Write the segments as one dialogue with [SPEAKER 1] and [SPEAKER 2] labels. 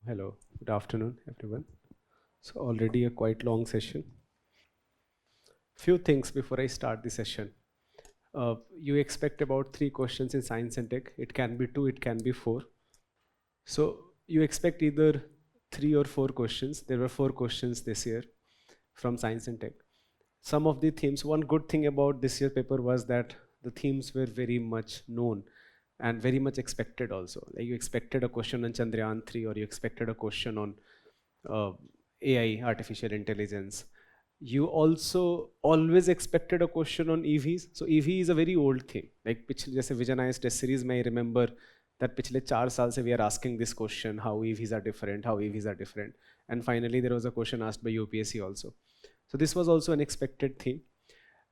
[SPEAKER 1] Hello, good afternoon, everyone. So already a quite long session. Few things before I start the session. You expect about 3 questions in science and tech. It can be 2, it can be 4. So you expect either 3 or 4 questions. There were 4 questions this year from science and tech. Some of the themes, one good thing about this year paper was that the themes were very much known and very much expected also. Like you expected a question on Chandrayaan 3, or you expected a question on AI, artificial intelligence. You also always expected a question on EVs. So EV is a very old thing. Like पिछले जैसे Visionized test series में I remember that पिछले 4 साल से we are asking this question, how EVs are different, how EVs are different. And finally there was a question asked by UPSC also. So this was also an expected thing.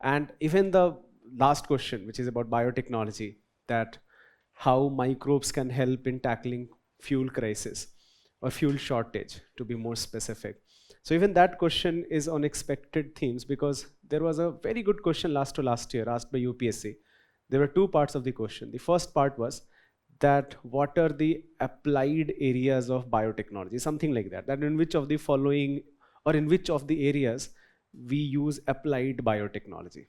[SPEAKER 1] And even the last question, which is about biotechnology, that how microbes can help in tackling fuel crisis or fuel shortage, to be more specific. So even that question is on expected themes, because there was a very good question last year asked by UPSC. There were 2 parts of the question. The first part was that what are the applied areas of biotechnology, something like that, that in which of the following or in which of the areas we use applied biotechnology.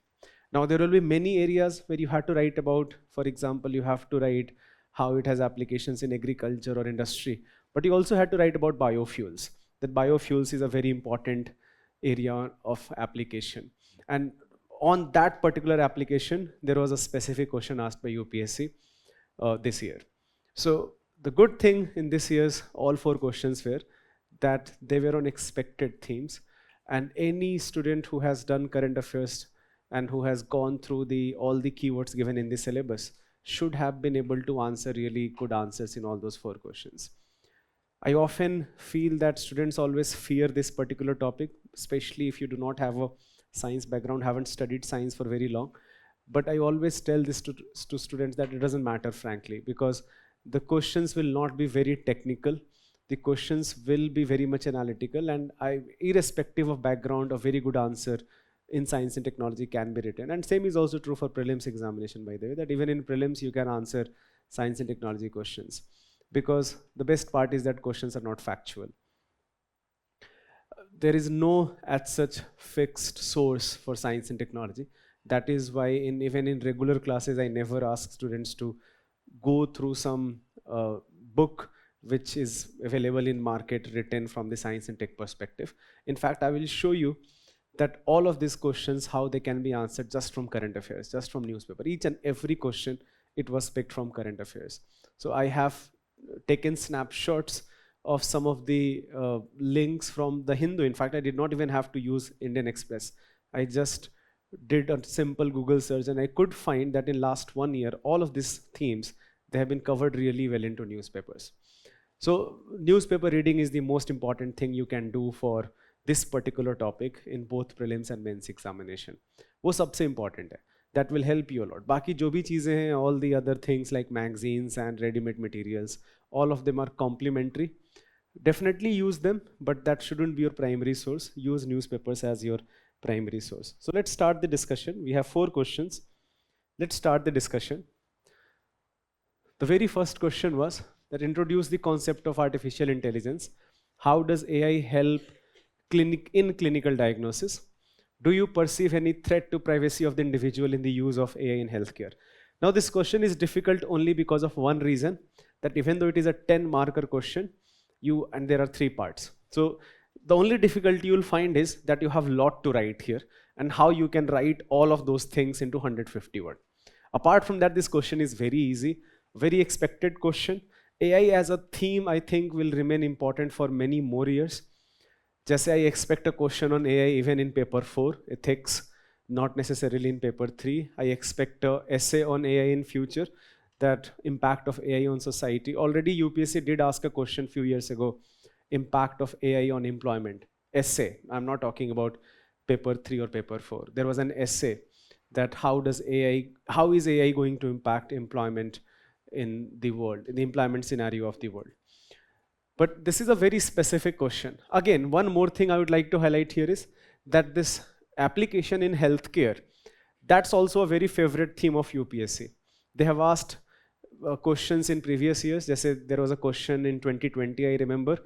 [SPEAKER 1] Now, there will be many areas where you have to write about, for example, you have to write how it has applications in agriculture or industry, but you also had to write about biofuels. That biofuels is a very important area of application. And on that particular application, there was a specific question asked by UPSC this year. So the good thing in this year's all 4 questions were that they were on expected themes, and any student who has done current affairs and who has gone through all the keywords given in the syllabus should have been able to answer really good answers in all those 4 questions. I often feel that students always fear this particular topic, especially if you do not have a science background, haven't studied science for very long. But I always tell this to students that it doesn't matter, frankly, because the questions will not be very technical. The questions will be very much analytical, and irrespective of background, a very good answer in science and technology can be written. And same is also true for prelims examination, by the way, that even in prelims you can answer science and technology questions, because the best part is that questions are not factual. There is no as such fixed source for science and technology. That is why even in regular classes, I never ask students to go through some book which is available in market written from the science and tech perspective. In fact, I will show you that all of these questions, how they can be answered just from current affairs, just from newspaper. Each and every question, it was picked from current affairs. So I have taken snapshots of some of the links from the Hindu. In fact, I did not even have to use Indian Express. I just did a simple Google search, and I could find that in last 1 year, all of these themes, they have been covered really well into newspapers. So newspaper reading is the most important thing you can do for this particular topic in both prelims and mains examination. वो सबसे important है. That will help you a lot. बाकी जो भी चीजें हैं, all the other things like magazines and ready-made materials, all of them are complementary. Definitely use them, but that shouldn't be your primary source. Use newspapers as your primary source. So let's start the discussion. We have 4 questions. Let's start the discussion. The very first question was that introduce the concept of artificial intelligence. How does AI help in clinical diagnosis? Do you perceive any threat to privacy of the individual in the use of AI in healthcare? Now this question is difficult only because of one reason, that even though it is a 10-marker question, and there are 3 parts. So the only difficulty you'll find is that you have a lot to write here, and how you can write all of those things into 150 words. Apart from that, this question is very easy, very expected question. AI as a theme, I think, will remain important for many more years. Just I expect a question on AI even in paper 4, ethics, not necessarily in paper 3. I expect an essay on AI in future, that impact of AI on society. Already UPSC did ask a question few years ago, impact of AI on employment. Essay, I'm not talking about paper 3 or paper 4. There was an essay that how is AI going to impact employment in the world, in the employment scenario of the world. But this is a very specific question. Again, one more thing I would like to highlight here is that this application in healthcare, that's also a very favorite theme of UPSC. They have asked questions in previous years. There was a question in 2020, I remember,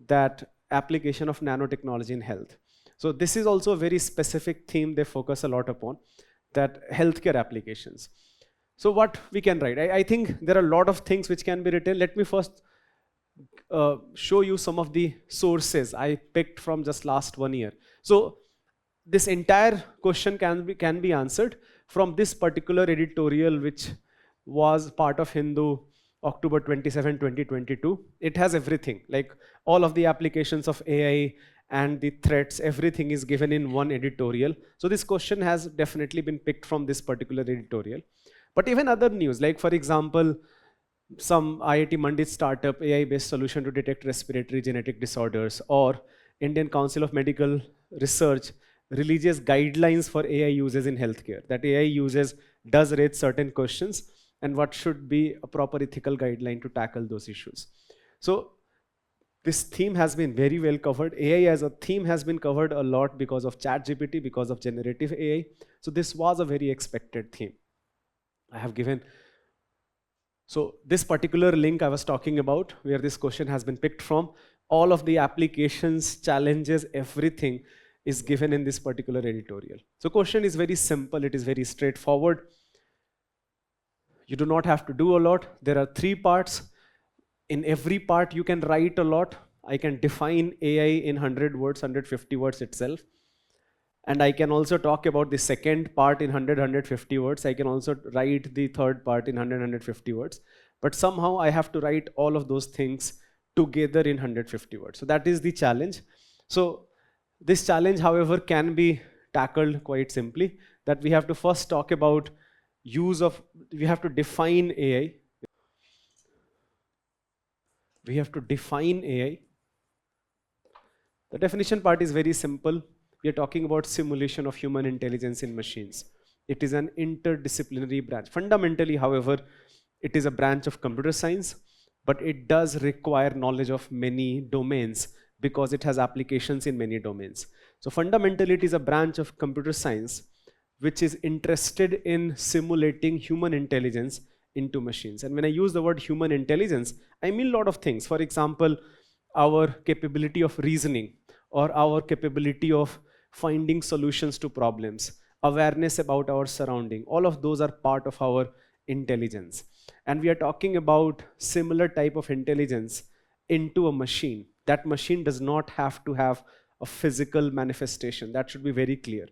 [SPEAKER 1] that application of nanotechnology in health. So this is also a very specific theme they focus a lot upon, that healthcare applications. So what we can write? I think there are a lot of things which can be written. Let me first show you some of the sources I picked from just last 1 year. So this entire question can be answered from this particular editorial, which was part of Hindu, October 27, 2022. It has everything, like all of the applications of AI and the threats, everything is given in one editorial. So this question has definitely been picked from this particular editorial. But even other news, like for example, some IIT Mandit startup AI-based solution to detect respiratory genetic disorders, or Indian Council of Medical Research releases guidelines for AI uses in healthcare. That AI uses does raise certain questions, and what should be a proper ethical guideline to tackle those issues. So this theme has been very well covered. AI as a theme has been covered a lot because of ChatGPT, because of generative AI. So this was a very expected theme. I have given. So this particular link I was talking about, where this question has been picked from, all of the applications, challenges, everything is given in this particular editorial. So question is very simple, it is very straightforward. You do not have to do a lot. There are 3 parts. In every part you can write a lot. I can define AI in 100 words, 150 words itself. And I can also talk about the second part in 100, 150 words. I can also write the third part in 100, 150 words. But somehow I have to write all of those things together in 150 words. So that is the challenge. So this challenge, however, can be tackled quite simply, that we have to first talk about we have to define AI. We have to define AI. The definition part is very simple. We are talking about simulation of human intelligence in machines. It is an interdisciplinary branch. Fundamentally, however, it is a branch of computer science, but it does require knowledge of many domains because it has applications in many domains. So fundamentally, it is a branch of computer science which is interested in simulating human intelligence into machines. And when I use the word human intelligence, I mean a lot of things. For example, our capability of reasoning, or our capability of finding solutions to problems, awareness about our surrounding, all of those are part of our intelligence. And we are talking about similar type of intelligence into a machine. That machine does not have to have a physical manifestation. That should be very clear.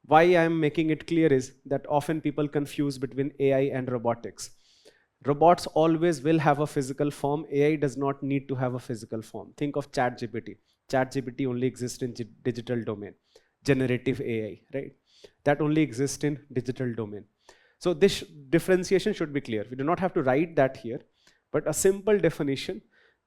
[SPEAKER 1] Why I am making it clear is that often people confuse between AI and robotics. Robots always will have a physical form. AI does not need to have a physical form. Think of ChatGPT. ChatGPT only exists in digital domain. Generative AI, right? That only exists in digital domain. So this differentiation should be clear. We do not have to write that here, but a simple definition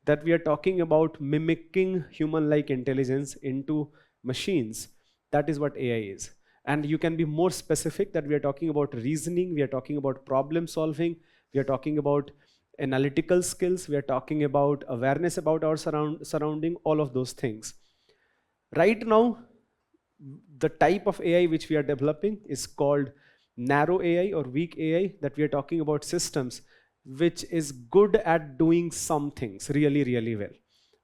[SPEAKER 1] that we are talking about mimicking human-like intelligence into machines. That is what AI is. And you can be more specific that we are talking about reasoning, we are talking about problem solving, we are talking about analytical skills, we are talking about awareness about our surrounding, all of those things. Right now, the type of AI which we are developing is called narrow AI or weak AI, that we are talking about systems which is good at doing some things really, really well.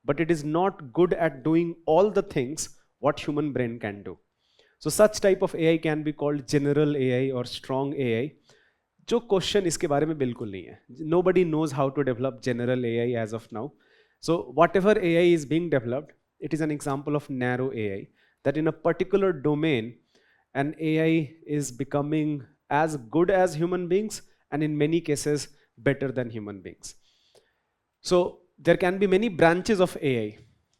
[SPEAKER 1] But it is not good at doing all the things what human brain can do. So such type of AI can be called general AI or strong AI. जो question इसके बारे में बिल्कुल नहीं है. Nobody knows how to develop general AI as of now. So whatever AI is being developed, it is an example of narrow AI, that in a particular domain, an AI is becoming as good as human beings and in many cases better than human beings. So there can be many branches of AI.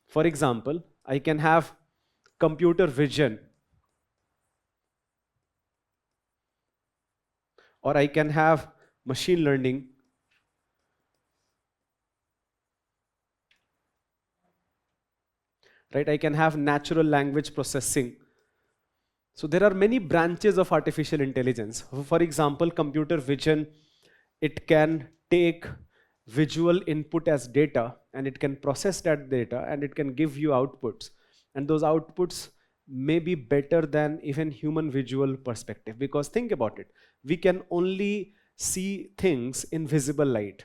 [SPEAKER 1] For example, I can have computer vision, or I can have machine learning, right? I can have natural language processing. So there are many branches of artificial intelligence. For example, computer vision, it can take visual input as data and it can process that data and it can give you outputs. And those outputs may be better than even human visual perspective, because think about it. We can only see things in visible light,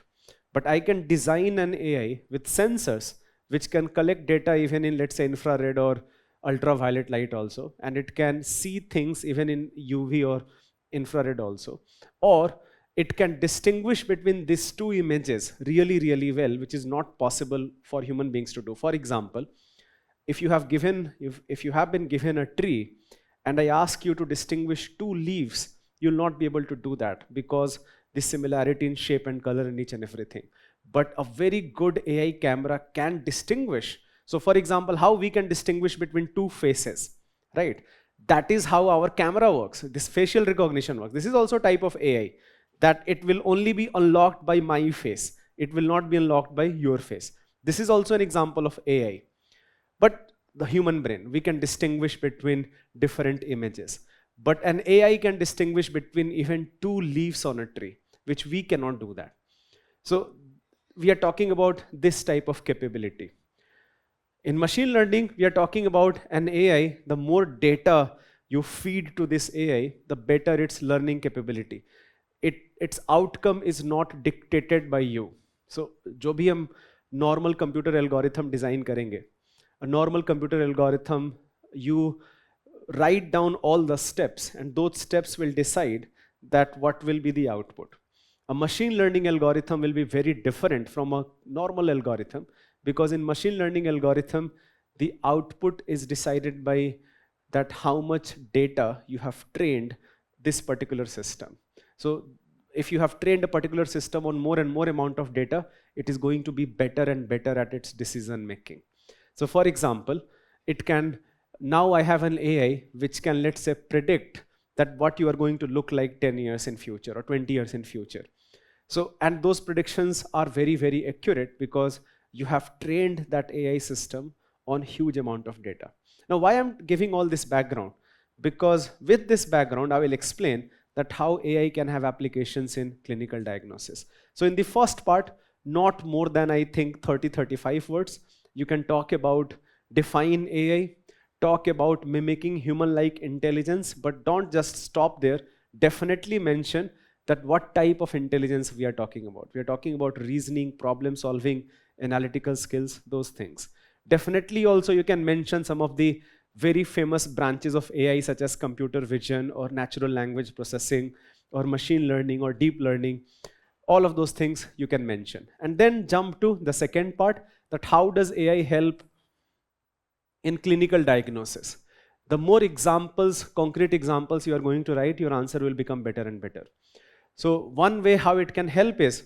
[SPEAKER 1] but I can design an AI with sensors which can collect data even in, let's say, infrared or ultraviolet light also, and it can see things even in UV or infrared also, or it can distinguish between these two images really, really well, which is not possible for human beings to do. For example, if you have been given a tree and I ask you to distinguish two leaves, you'll not be able to do that because the similarity in shape and color and each and everything. But a very good AI camera can distinguish. So for example, how we can distinguish between two faces, right? That is how our camera works. This facial recognition works. This is also a type of AI, that it will only be unlocked by my face. It will not be unlocked by your face. This is also an example of AI. But the human brain, we can distinguish between different images. But an AI can distinguish between even two leaves on a tree, which we cannot do that. So we are talking about this type of capability. In machine learning, we are talking about an AI. The more data you feed to this AI, the better its learning capability. Its outcome is not dictated by you. So जो भी हम normal computer algorithm design करेंगे, a normal computer algorithm you write down all the steps, and those steps will decide that what will be the output. A machine learning algorithm will be very different from a normal algorithm, because in machine learning algorithm, the output is decided by that how much data you have trained this particular system. So if you have trained a particular system on more and more amount of data, it is going to be better and better at its decision making. So for example, it can, now I have an AI which can, let's say, predict that what you are going to look like 10 years in future or 20 years in future. So, and those predictions are very, very accurate because you have trained that AI system on huge amount of data. Now, why I'm giving all this background? Because with this background, I will explain that how AI can have applications in clinical diagnosis. So in the first part, not more than I think 30-35 words, you can talk about define AI, talk about mimicking human-like intelligence, but don't just stop there. Definitely mention that what type of intelligence we are talking about. We are talking about reasoning, problem solving, analytical skills, those things. Definitely also you can mention some of the very famous branches of AI such as computer vision or natural language processing or machine learning or deep learning. All of those things you can mention. And then jump to the second part, that how does AI help in clinical diagnosis. The more examples, concrete examples you are going to write, your answer will become better and better. So one way how it can help is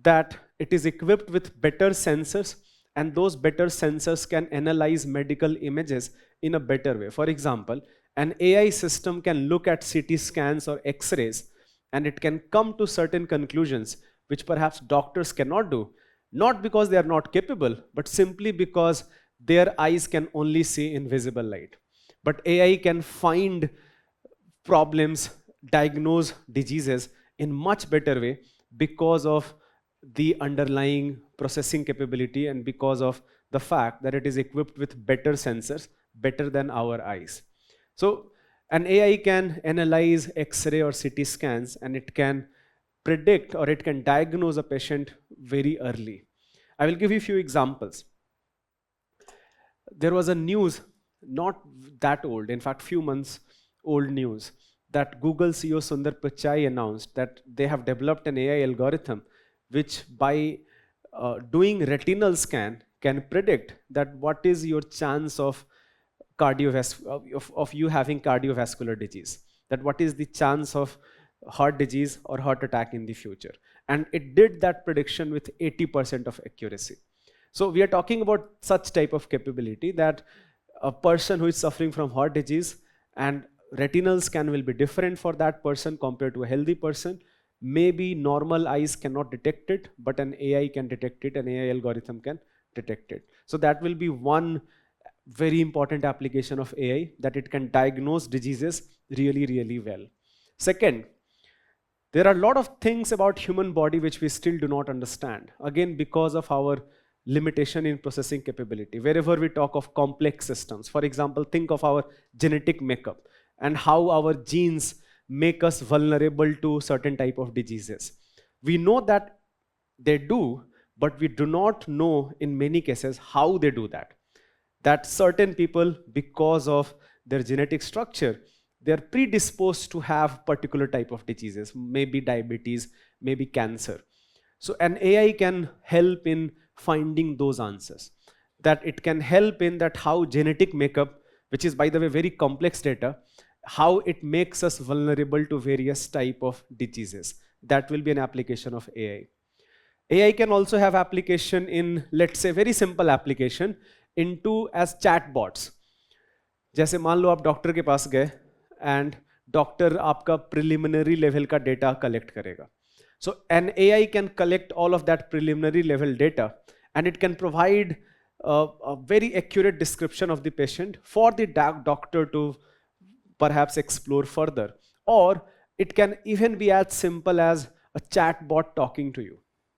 [SPEAKER 1] that it is equipped with better sensors, and those better sensors can analyze medical images in a better way. For example, an AI system can look at CT scans or X-rays, and it can come to certain conclusions which perhaps doctors cannot do, not because they are not capable, but simply because their eyes can only see in visible light. But AI can find problems, diagnose diseases in much better way because of the underlying processing capability and because of the fact that it is equipped with better sensors, better than our eyes. So an AI can analyze X-ray or CT scans, and it can predict or it can diagnose a patient very early. I will give you a few examples. There was a news, not that old, in fact, few months old news, that Google CEO Sundar Pichai announced that they have developed an AI algorithm which by doing retinal scan can predict that what is your chance of you having cardiovascular disease, that what is the chance of heart disease or heart attack in the future. And it did that prediction with 80% of accuracy. So we are talking about such type of capability that a person who is suffering from heart disease and retinal scan will be different for that person compared to a healthy person. Maybe normal eyes cannot detect it, but an AI can detect it, an AI algorithm can detect it. So that will be one very important application of AI, that it can diagnose diseases really, really well. Second, there are a lot of things about human body which we still do not understand. Again, because of our limitation in processing capability. Wherever we talk of complex systems, for example, think of our genetic makeup and how our genes make us vulnerable to certain type of diseases. We know that they do, but we do not know in many cases how they do that. That certain people, because of their genetic structure, they are predisposed to have particular type of diseases, maybe diabetes, maybe cancer. So an AI can help in finding those answers. That it can help in that how genetic makeup, which is by the way very complex data, how it makes us vulnerable to various type of diseases. That will be an application of AI. AI can also have application in, let's say, very simple application into as chatbots. जैसे मान लो आप doctor के पास गए and doctor आपका preliminary level का data collect करेगा. So an AI can collect all of that preliminary level data, and it can provide a very accurate description of the patient for the doctor to perhaps explore further. Or it can even be as simple as a chatbot talking to you.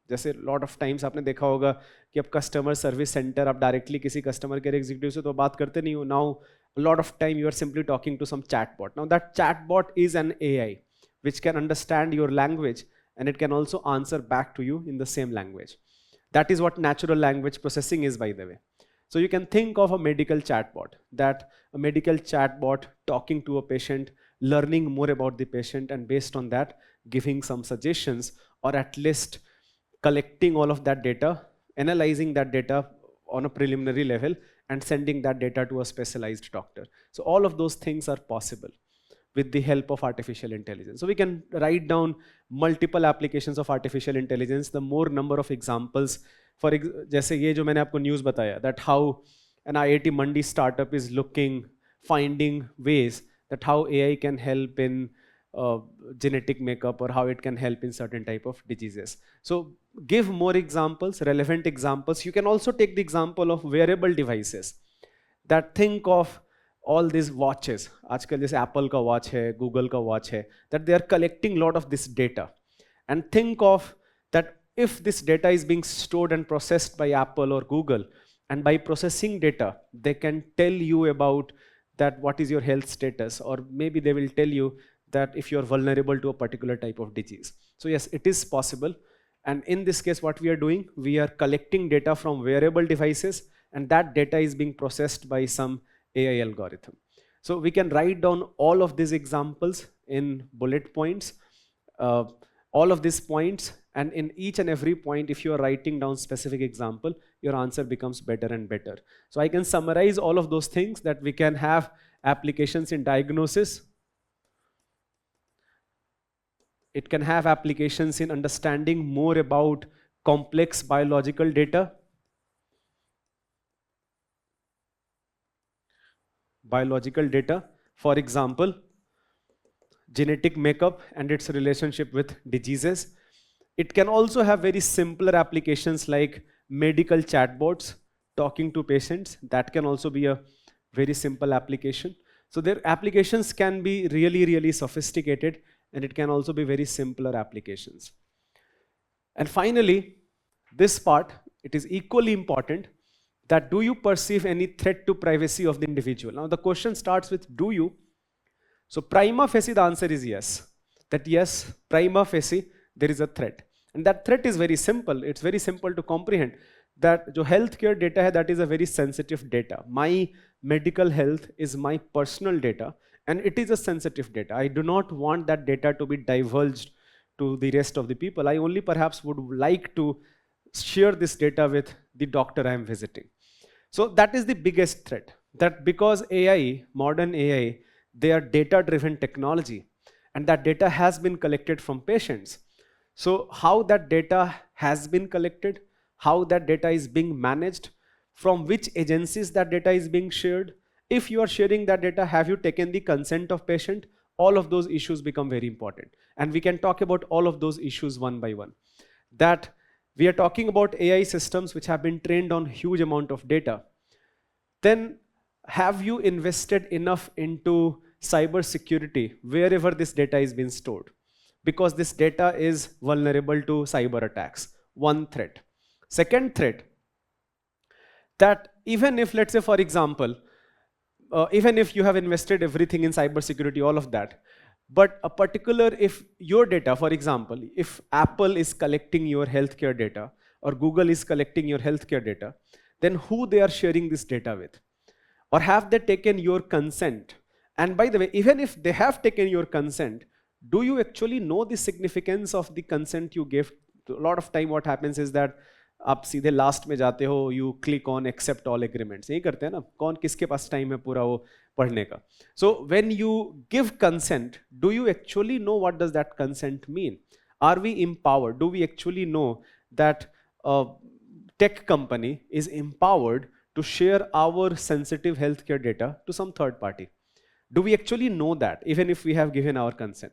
[SPEAKER 1] जैसे lot of times आपने देखा होगा कि अब customer service centre आप directly किसी customer care executive से तो बात करते नहीं हो. Now lot of time you are simply talking to some chatbot. Now that chatbot is an AI which can understand your language, and it can also answer back to you in the same language. That is what natural language processing is, by the way. So you can think of a medical chatbot, that a medical chatbot talking to a patient, learning more about the patient, and based on that, giving some suggestions, or at least collecting all of that data, analyzing that data on a preliminary level, and sending that data to a specialized doctor. So all of those things are possible with the help of artificial intelligence. So we can write down multiple applications of artificial intelligence, the more number of examples. जैसे ये जो मैंने आपको news बताया, that how an IIT Mandi startup is finding ways that how AI can help in genetic makeup, or how it can help in certain type of diseases. So give more examples, relevant examples. You can also take the example of wearable devices, that think of all these watches. आजकल जैसे Apple का watch है, Google का watch है, that they are collecting lot of this data. And think of that if this data is being stored and processed by Apple or Google, and by processing data, they can tell you about that what is your health status, or maybe they will tell you that if you're vulnerable to a particular type of disease. So yes, it is possible. And in this case, what we are doing, we are collecting data from wearable devices, and that data is being processed by some AI algorithm. So we can write down all of these examples in bullet points, all of these points, and in each and every point, if you are writing down specific example, your answer becomes better and better. So I can summarize all of those things, that we can have applications in diagnosis. It can have applications in understanding more about complex biological data. For example, genetic makeup and its relationship with diseases. It can also have very simpler applications like medical chatbots talking to patients. That can also be a very simple application. So their applications can be really, really sophisticated, and it can also be very simpler applications. And finally, this part, it is equally important, that do you perceive any threat to privacy of the individual? Now the question starts with do you. So prima facie the answer is yes. That yes, prima facie there is a threat. And that threat is very simple. It's very simple to comprehend. That जो healthcare data है, that is a very sensitive data. My medical health is my personal data, and it is a sensitive data. I do not want that data to be divulged to the rest of the people. I only perhaps would like to share this data with the doctor I am visiting. So that is the biggest threat. That because AI, modern AI, they are data-driven technology, and that data has been collected from patients. So how that data has been collected, how that data is being managed, from which agencies that data is being shared, if you are sharing that data, have you taken the consent of patient? All of those issues become very important. And we can talk about all of those issues one by one. That we are talking about AI systems which have been trained on huge amount of data. Then have you invested enough into cyber security wherever this data is being stored? Because this data is vulnerable to cyber attacks. One threat. Second threat, that even if, let's say for example, even if you have invested everything in cyber security, all of that, but a particular, if your data, for example, if Apple is collecting your healthcare data, or Google is collecting your healthcare data, then who they are sharing this data with? Or have they taken your consent? And by the way, even if they have taken your consent, do you actually know the significance of the consent you gave? A lot of time what happens is that आप सीधे last में जाते हो, you click on accept all agreements. यही करते हैं ना, कौन किसके पास टाइम है पूरा वो पढ़ने का. So when you give consent, do you actually know what does that consent mean? Are we empowered? Do we actually know that a tech company is empowered to share our sensitive healthcare data to some third party? Do we actually know that, even if we have given our consent?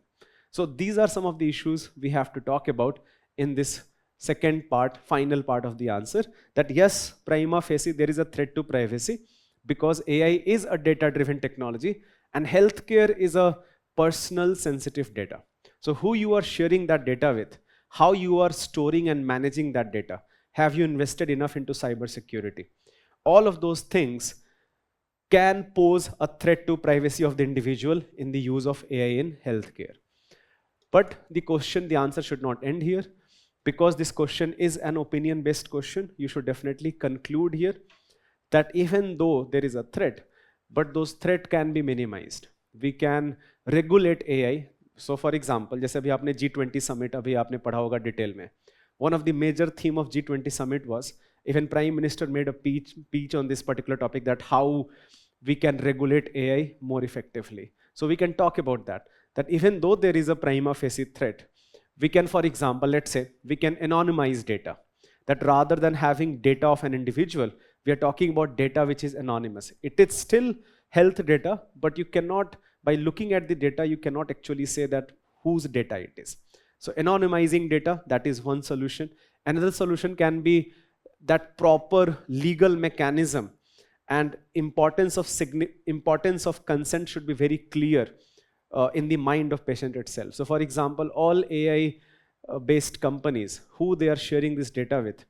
[SPEAKER 1] So these are some of the issues we have to talk about in this second part, final part of the answer, that yes, prima facie there is a threat to privacy, because AI is a data-driven technology, and healthcare is a personal sensitive data. So who you are sharing that data with, how you are storing and managing that data, have you invested enough into cyber security? All of those things can pose a threat to privacy of the individual in the use of AI in healthcare. But the answer should not end here. Because this question is an opinion-based question, you should definitely conclude here that even though there is a threat, but those threat can be minimized. We can regulate AI. So for example, जैसे अभी आपने G20 summit अभी आपने पढ़ा होगा detail में. One of the major theme of G20 summit was even Prime Minister made a speech on this particular topic, that how we can regulate AI more effectively. So we can talk about that. That even though there is a prima facie threat, we can, for example, let's say we can anonymize data. That rather than having data of an individual, we are talking about data which is anonymous. It is still health data, but you cannot, by looking at the data, you cannot actually say that whose data it is. So anonymizing data, that is one solution. Another solution can be that proper legal mechanism, and importance of consent should be very clear in the mind of patient itself. So for example, all AI based companies who they are sharing this data with,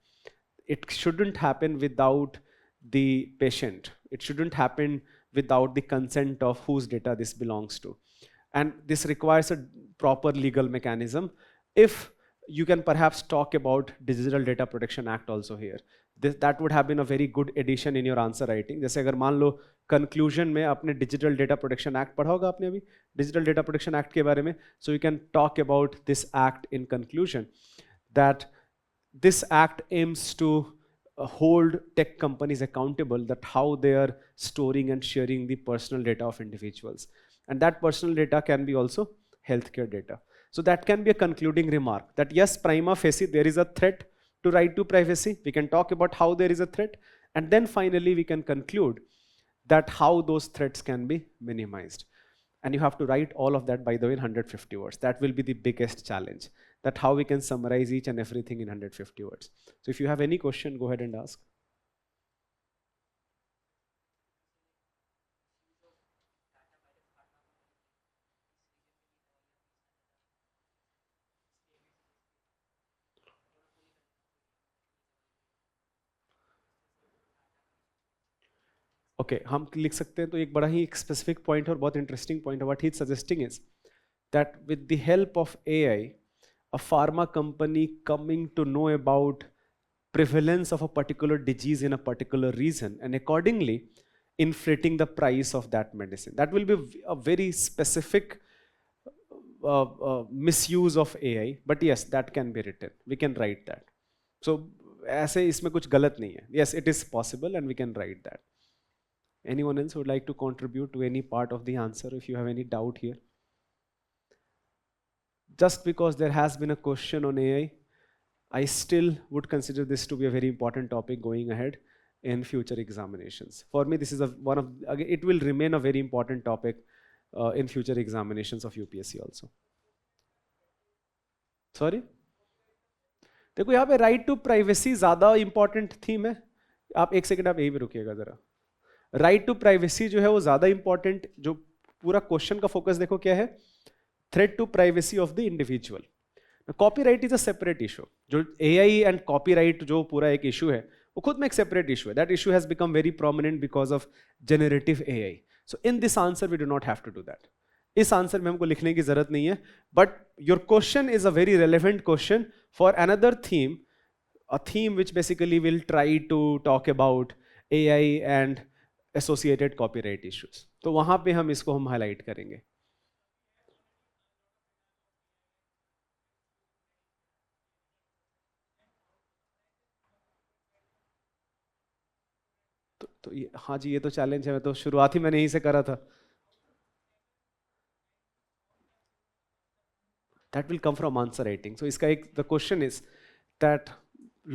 [SPEAKER 1] it shouldn't happen without the patient. It shouldn't happen without the consent of whose data this belongs to. And this requires a proper legal mechanism. If you can perhaps talk about Digital Data Protection Act also here. That would have been a very good addition in your answer writing. जैसे अगर मान लो conclusion में आपने Digital Data Protection Act पढ़ा होगा आपने अभी Digital Data Protection Act के बारे में. So you can talk about this act in conclusion, that this act aims to hold tech companies accountable, that how they are storing and sharing the personal data of individuals. And that personal data can be also healthcare data. So that can be a concluding remark, that yes, prima facie, there is a threat to right to privacy. We can talk about how there is a threat. And then finally, we can conclude that how those threats can be minimized. And you have to write all of that, by the way, in 150 words. That will be the biggest challenge, that how we can summarize each and everything in 150 words. So if you have any question, go ahead and ask. Okay, हम लिख सकते हैं तो एक बड़ा ही specific point और बहुत interesting point है. What he is suggesting is that with the help of AI, a pharma company coming to know about prevalence of a particular disease in a particular region, and accordingly inflating the price of that medicine. That will be a very specific misuse of AI, but yes, that can be written. We can write that. So ऐसे इसमें कुछ गलत नहीं है. Yes, it is possible and we can write that. Anyone else would like to contribute to any part of the answer if you have any doubt here? Just because there has been a question on AI, I still would consider this to be a very important topic going ahead in future examinations. For me, this is it will remain a very important topic in future examinations of UPSC also. Sorry? देखो यहाँ पे right to privacy ज़्यादा important theme है. आप एक second आप यहीं पे रुकिएगा ज़रा. राइट टू प्राइवेसी जो है वो ज़्यादा इंपॉर्टेंट, जो पूरा क्वेश्चन का फोकस देखो क्या है, threat to privacy of the individual. Copyright is a separate issue. जो एआई एंड कॉपीराइट जो पूरा एक इशू है वो खुद में एक सेपरेट इशू है. That issue has become very prominent because of generative AI. So in this answer we do not have to do that. इस आंसर में हमको लिखने की जरूरत नहीं है, but your question is a very relevant question for another theme, a theme which basically will try to talk about AI and associated copyright issues. तो वहां पे हम इसको हम हाईलाइट करेंगे. तो ये, हाँ जी, ये तो चैलेंज है. तो शुरुआत ही मैंने यहीं से करा था. That will come from answer writing. So इसका एक, the question is that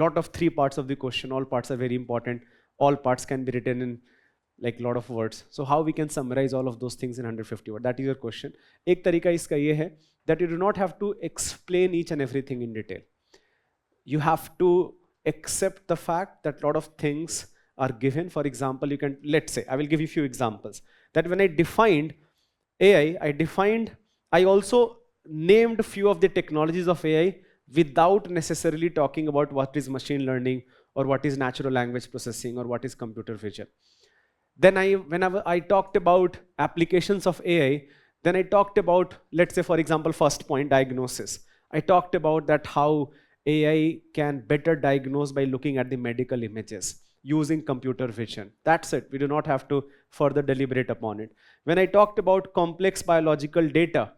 [SPEAKER 1] lot of 3 parts of the question, all parts are very important. All parts can be written in like lot of words. So how we can summarize all of those things in 150 words? That is your question. एक तरीका इसका ये है that you do not have to explain each and everything in detail. You have to accept the fact that lot of things are given. For example, you can, let's say, I will give you a few examples. That when I defined AI, I also named few of the technologies of AI without necessarily talking about what is machine learning or what is natural language processing or what is computer vision. Then whenever I talked about applications of AI, then I talked about, let's say for example, first point, diagnosis. I talked about that how AI can better diagnose by looking at the medical images. using computer vision. That's it. We do not have to further deliberate upon it. When I talked about complex biological data,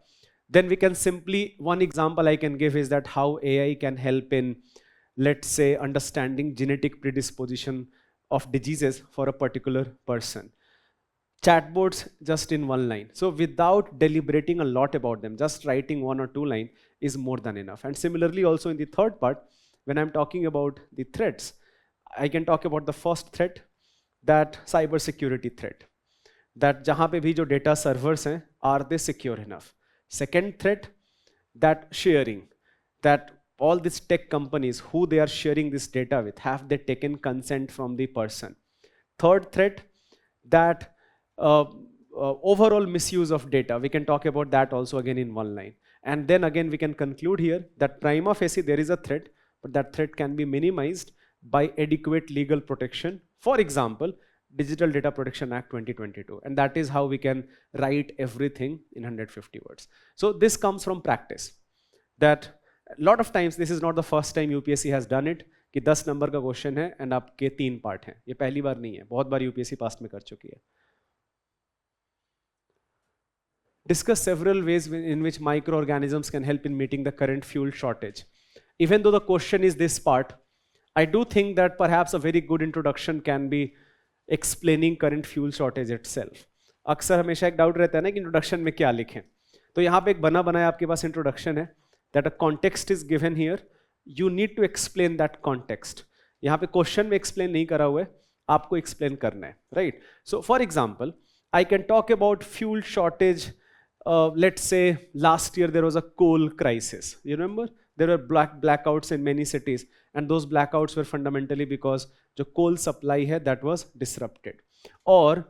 [SPEAKER 1] then we can simply, one example I can give is that how AI can help in, let's say, understanding genetic predisposition of diseases for a particular person. Chatbots just in one line. So without deliberating a lot about them, just writing 1 or 2 lines is more than enough. And similarly also in the third part, when I'm talking about the threats, I can talk about the first threat, that cyber security threat. That jahan pe bhi jo data servers hain, are they secure enough? Second threat, that sharing, that all these tech companies, who they are sharing this data with, have they taken consent from the person? Third threat, that overall misuse of data. We can talk about that also again in one line. And then again we can conclude here that prima facie there is a threat, but that threat can be minimized by adequate legal protection. For example, Digital Data Protection Act 2022. And that is how we can write everything in 150 words. So this comes from practice. That a lot of times, this is not the first time UPSC has done it, कि 10 number का question है and आपके 3 part हैं. ये पहली बार नहीं है, बहुत बार यूपीएससी पास्ट में कर चुकी है. Discuss several ways in which microorganisms can help in meeting the current fuel shortage. Even though the question is this part, I do think that perhaps a very good introduction can be explaining current fuel shortage itself. अक्सर हमेशा एक doubt रहता है ना कि introduction में क्या लिखें. तो यहाँ पे एक बना बनाया आपके पास इंट्रोडक्शन है, that a context is given here. You need to explain that context. यहाँ पे क्वेश्चन में एक्सप्लेन नहीं करा हुआ है, आपको एक्सप्लेन करना है, right? So for example, I can talk about fuel shortage. Let's say last year there was a coal crisis. You remember? There were blackouts in many cities, and those blackouts were fundamentally because जो coal supply है that was disrupted. और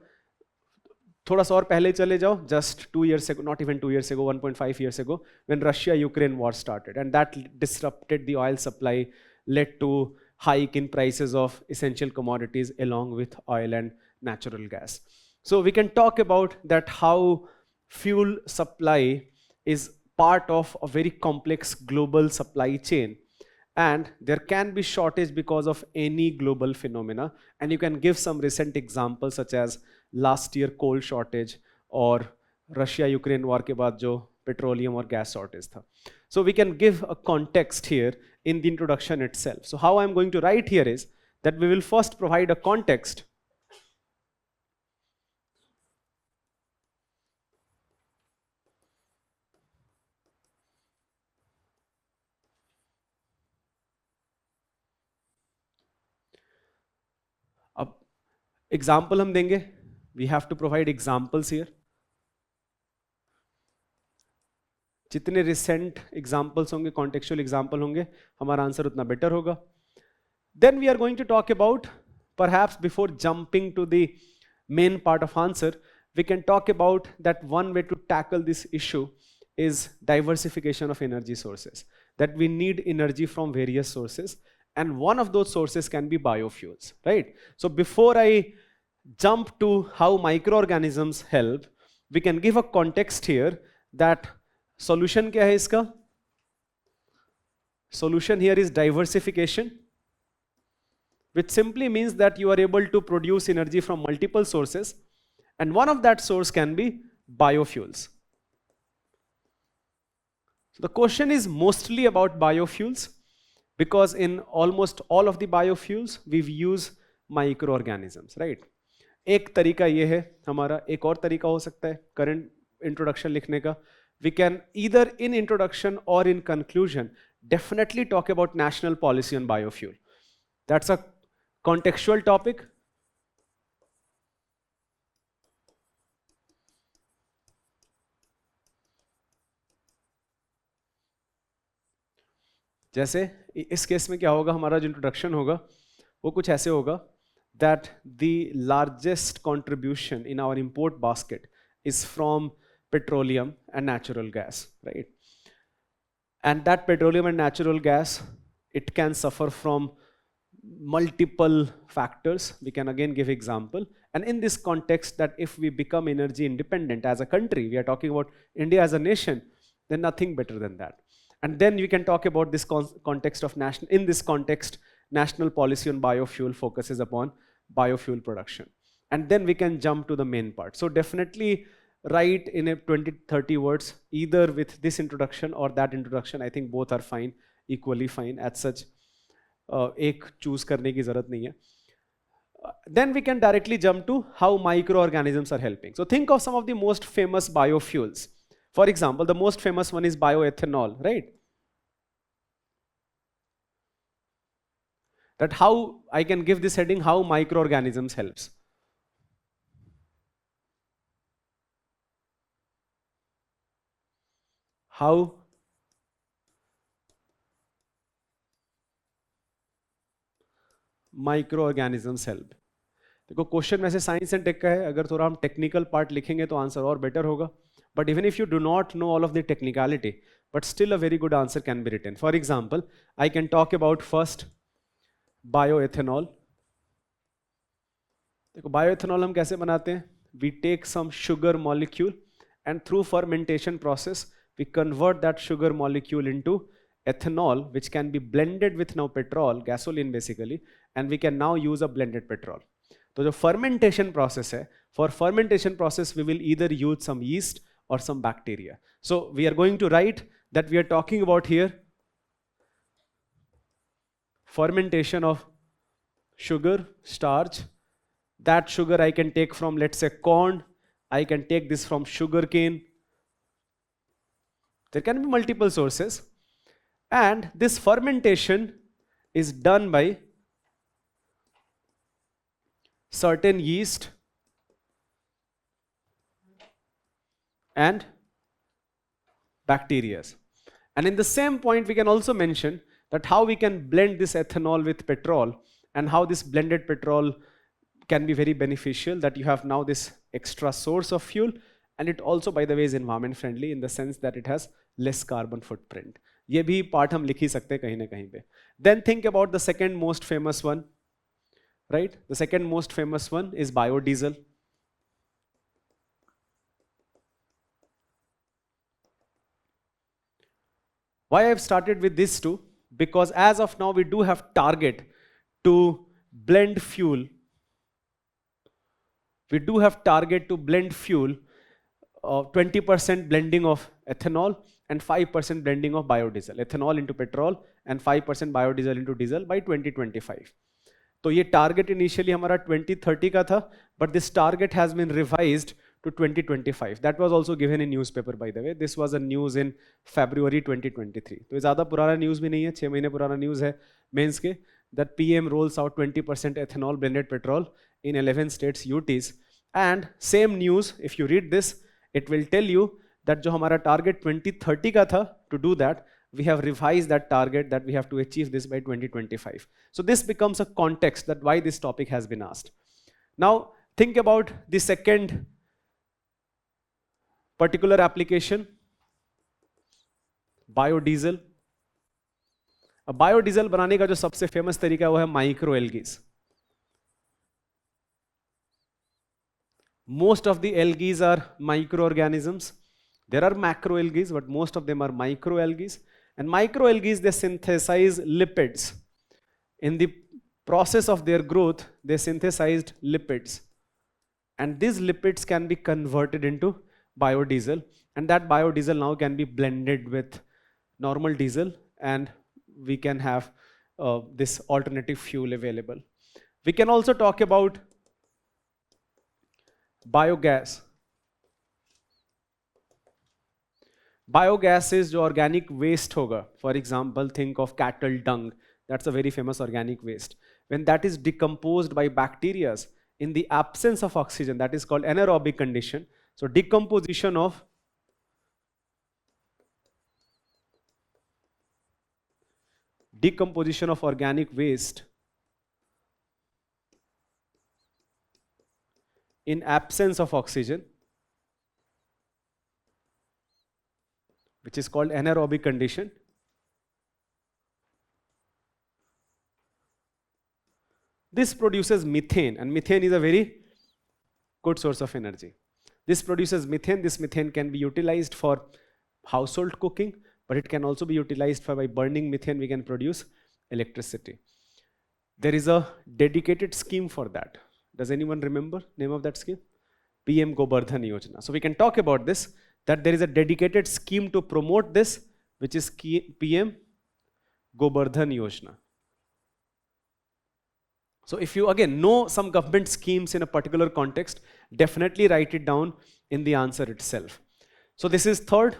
[SPEAKER 1] थोड़ा सा और पहले चले जाओ, just 2 years ago, not even 2 years ago, 1.5 years ago, when Russia-Ukraine war started, and that disrupted the oil supply, led to hike in prices of essential commodities along with oil and natural gas. So we can talk about that how fuel supply is part of a very complex global supply chain, and there can be shortage because of any global phenomena, and you can give some recent examples such as last year coal shortage or Russia-Ukraine war के बाद जो petroleum और gas shortage था. So we can give a context here in the introduction itself. So how I'm going to write here is that we will first provide a context. अब example हम देंगे. We have to provide examples here. जितने recent examples होंगे, contextual example होंगे, हमारा answer उतना better होगा. Then we are going to talk about, perhaps before jumping to the main part of answer, we can talk about that one way to tackle this issue is diversification of energy sources. That we need energy from various sources, and one of those sources can be biofuels, right? So before I jump to how microorganisms help, we can give a context here that solution क्या है इसका? Solution here is diversification, which simply means that you are able to produce energy from multiple sources, and one of that source can be biofuels. So the question is mostly about biofuels, because in almost all of the biofuels we use microorganisms, right? एक तरीका ये है हमारा. एक और तरीका हो सकता है करंट इंट्रोडक्शन लिखने का. We can either in introduction or in conclusion definitely talk about national policy on biofuel. That's a contextual topic. जैसे इस केस में क्या होगा, हमारा जो इंट्रोडक्शन होगा वो कुछ ऐसे होगा that the largest contribution in our import basket is from petroleum and natural gas, right? And that petroleum and natural gas, it can suffer from multiple factors. We can again give example. And in this context, that if we become energy independent as a country, we are talking about India as a nation, then nothing better than that. And then we can talk about this context of national, in this context, national policy on biofuel focuses upon biofuel production. And then we can jump to the main part. So definitely write in a 20-30 words, either with this introduction or that introduction. I think both are fine, equally fine. As such, एक choose करने की जरूरत नहीं है. Then we can directly jump to how microorganisms are helping. So think of some of the most famous biofuels. For example, the most famous one is bioethanol, right? That how I can give this heading, how microorganisms helps. How microorganisms help. देखो question में से science and take का है, अगर थोड़ा हम technical part लिखेंगे तो आंसर और बेटर होगा. But even if you do not know all of the technicality, but still a very good answer can be written. For example, I can talk about first bioethanol. देखो bioethanol हम कैसे बनाते हैं? We take some sugar molecule and through fermentation process we convert that sugar molecule into ethanol, which can be blended with now petrol, gasoline basically, and we can now use a blended petrol. So the fermentation process hai, for fermentation process we will either use some yeast or some bacteria. So we are going to write that we are talking about here fermentation of sugar, starch. That sugar I can take from, let's say, corn. I can take this from sugar cane. There can be multiple sources. And this fermentation is done by certain yeast and bacteria. And in the same point, we can also mention that how we can blend this ethanol with petrol and how this blended petrol can be very beneficial, that you have now this extra source of fuel, and it also, by the way, is environment friendly in the sense that it has less carbon footprint. ये भी part हम लिख ही सकते हैं कहीं ना कहीं पे. Then think about the second most famous one, right? The second most famous one is biodiesel. Why I've started with this too? Because as of now we do have target to blend fuel. We do have target to blend fuel, 20% blending of ethanol and 5% blending of biodiesel. Ethanol into petrol and 5% biodiesel into diesel by 2025. तो ये target initially हमारा 2030 का था, but this target has been revised to 2025. That was also given in newspaper, by the way. This was a news in February 2023. तो ये ज़्यादा पुराना news भी नहीं है, 6 महीने पुराना न्यूज़ है मेंस के. That PM rolls out 20% ethanol blended petrol in 11 states UTs. And same news, if you read this, it will tell you that जो हमारा target 2030 का था, to do that, we have revised that target that we have to achieve this by 2025. So this becomes a context that why this topic has been asked. Now think about the second particular application, biodiesel. अब biodiesel बनाने का जो सबसे famous तरीका है वो है microalgae. Most of the algae are microorganisms. There are macroalgae, but most of them are microalgae. And microalgae, they synthesize lipids. In the process of their growth, they synthesized lipids. And these lipids can be converted into biodiesel. And that biodiesel now can be blended with normal diesel, and we can have this alternative fuel available. We can also talk about biogas. Biogas is जो organic waste होगा. For example, think of cattle dung. That's a very famous organic waste. When that is decomposed by bacteria in the absence of oxygen, that is called anaerobic condition. So decomposition of organic waste in absence of oxygen, which is called anaerobic condition. This produces methane, and methane is a very good source of energy. This produces methane. This methane can be utilized for household cooking, but it can also be utilized for by burning methane we can produce electricity. There is a dedicated scheme for that. Does anyone remember name of that scheme? PM Gobardhan Yojana. So we can talk about this, that there is a dedicated scheme to promote this, which is PM Gobardhan Yojana. So if you again know some government schemes in a particular context, definitely write it down in the answer itself. So this is third,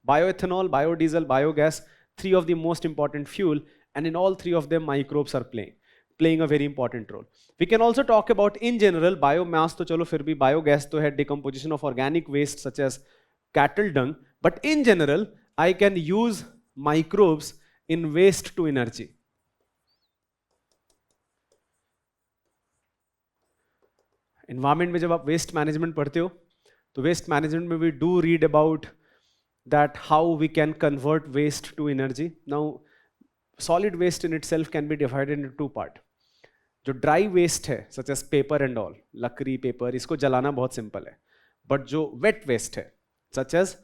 [SPEAKER 1] bioethanol, biodiesel, biogas, three of the most important fuel, and in all three of them microbes are playing a very important role. We can also talk about in general biomass, to chalo fir bhi biogas to hai decomposition of organic waste such as cattle dung, but in general I can use microbes in waste to energy. Environment में जब आप waste management पढ़ते हो, तो waste management में we do read about that how we can convert waste to energy. Now, solid waste in itself can be divided into two parts. जो dry waste है, such as paper and all, लकड़ी, paper, इसको जलाना बहुत simple है. But जो wet waste है, such as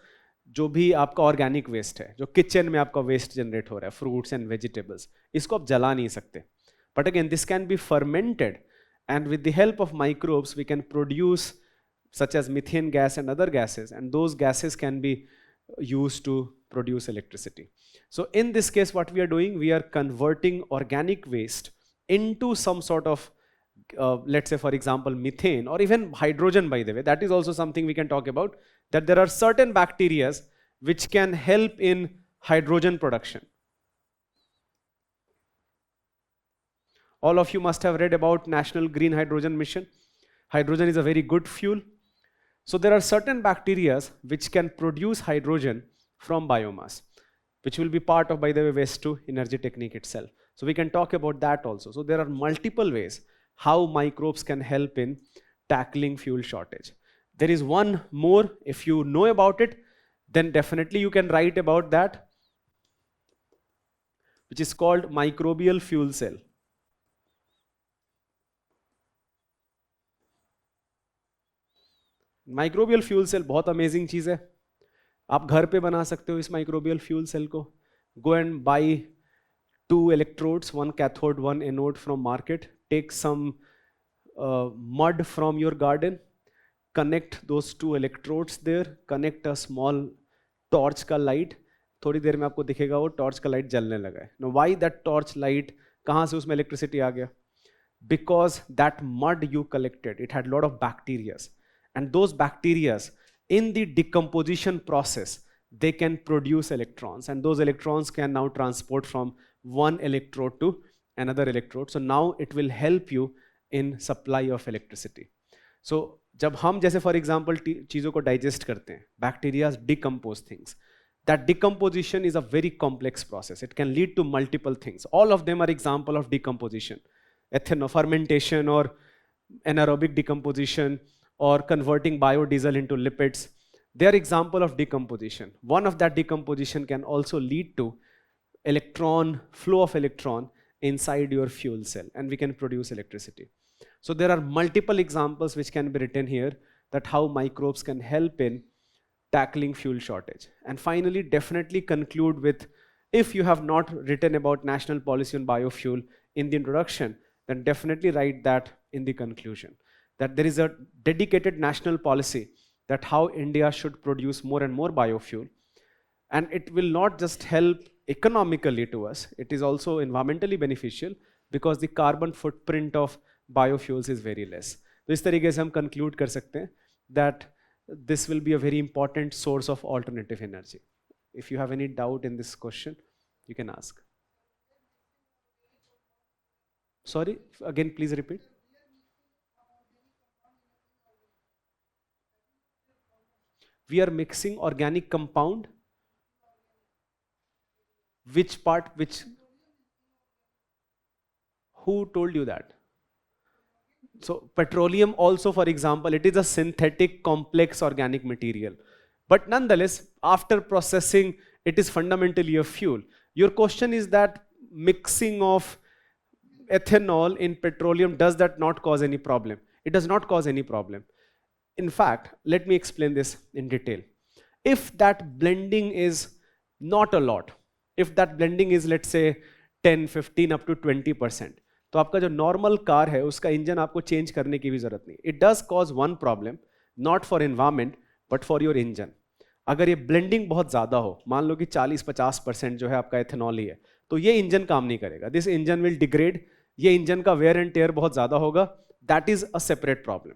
[SPEAKER 1] जो भी आपका organic waste है, जो kitchen में आपका waste generate हो रहा है, fruits and vegetables, इसको आप जला नहीं सकते. But again, this can be fermented. And with the help of microbes, we can produce such as methane gas and other gases, and those gases can be used to produce electricity. So in this case, what we are doing, we are converting organic waste into some sort of, let's say for example, methane or even hydrogen, by the way. That is also something we can talk about, that there are certain bacteria which can help in hydrogen production. All of you must have read about National Green Hydrogen Mission. Hydrogen is a very good fuel. So there are certain bacteria which can produce hydrogen from biomass, which will be part of, by the way, waste to energy technique itself. So we can talk about that also. So there are multiple ways how microbes can help in tackling fuel shortage. There is one more, if you know about it, then definitely you can write about that, which is called microbial fuel cell. Microbial fuel cell बहुत amazing चीज़ है. आप घर पे बना सकते हो इस माइक्रोबियल फ्यूल सेल को. Go and by 2 electrodes, 1 cathode, 1 anode from market. Take some mud from your garden, connect those 2 electrodes there, connect a small torch का light. थोड़ी देर में आपको दिखेगा वो torch का light जलने लगा है. Now why that torch light? कहाँ से उसमें electricity आ गया? Because that mud you collected, it had a lot of bacteria. And those bacteria, in the decomposition process, they can produce electrons. And those electrons can now transport from one electrode to another electrode. So now it will help you in supply of electricity. So जब हम जैसे for example चीज़ों को digest करते हैं, bacteria decompose things. That decomposition is a very complex process. It can lead to multiple things. All of them are example of decomposition. Fermentation or anaerobic decomposition, or converting biodiesel into lipids. They are example of decomposition. One of that decomposition can also lead to flow of electron inside your fuel cell, and we can produce electricity. So there are multiple examples which can be written here, that how microbes can help in tackling fuel shortage. And finally, definitely conclude with, if you have not written about national policy on biofuel in the introduction, then definitely write that in the conclusion. That there is a dedicated national policy that how India should produce more and more biofuel. And it will not just help economically to us, it is also environmentally beneficial because the carbon footprint of biofuels is very less. तो इस तरीके से हम conclude कर सकते हैं that this will be a very important source of alternative energy. If you have any doubt in this question, you can ask. Sorry, again please repeat. We are mixing organic compound. Which part, who told you that? So petroleum also, for example, it is a synthetic complex organic material. But nonetheless, after processing, it is fundamentally a fuel. Your question is that mixing of ethanol in petroleum, does that not cause any problem? It does not cause any problem. In fact, let me explain this in detail. If that blending is not a lot, if that blending is, let's say, 10, 15, up to 20%, तो आपका जो normal car है उसका engine आपको change करने की भी जरूरत नहीं. It does cause one problem, not for environment but for your engine. अगर ये ब्लेंडिंग बहुत ज़्यादा हो, मान लो कि 40-50% जो है आपका एथेनॉल ही है, तो ये इंजन काम नहीं करेगा. This engine will degrade. ये इंजन का वेयर एंड टेयर बहुत ज़्यादा होगा. That is a separate problem.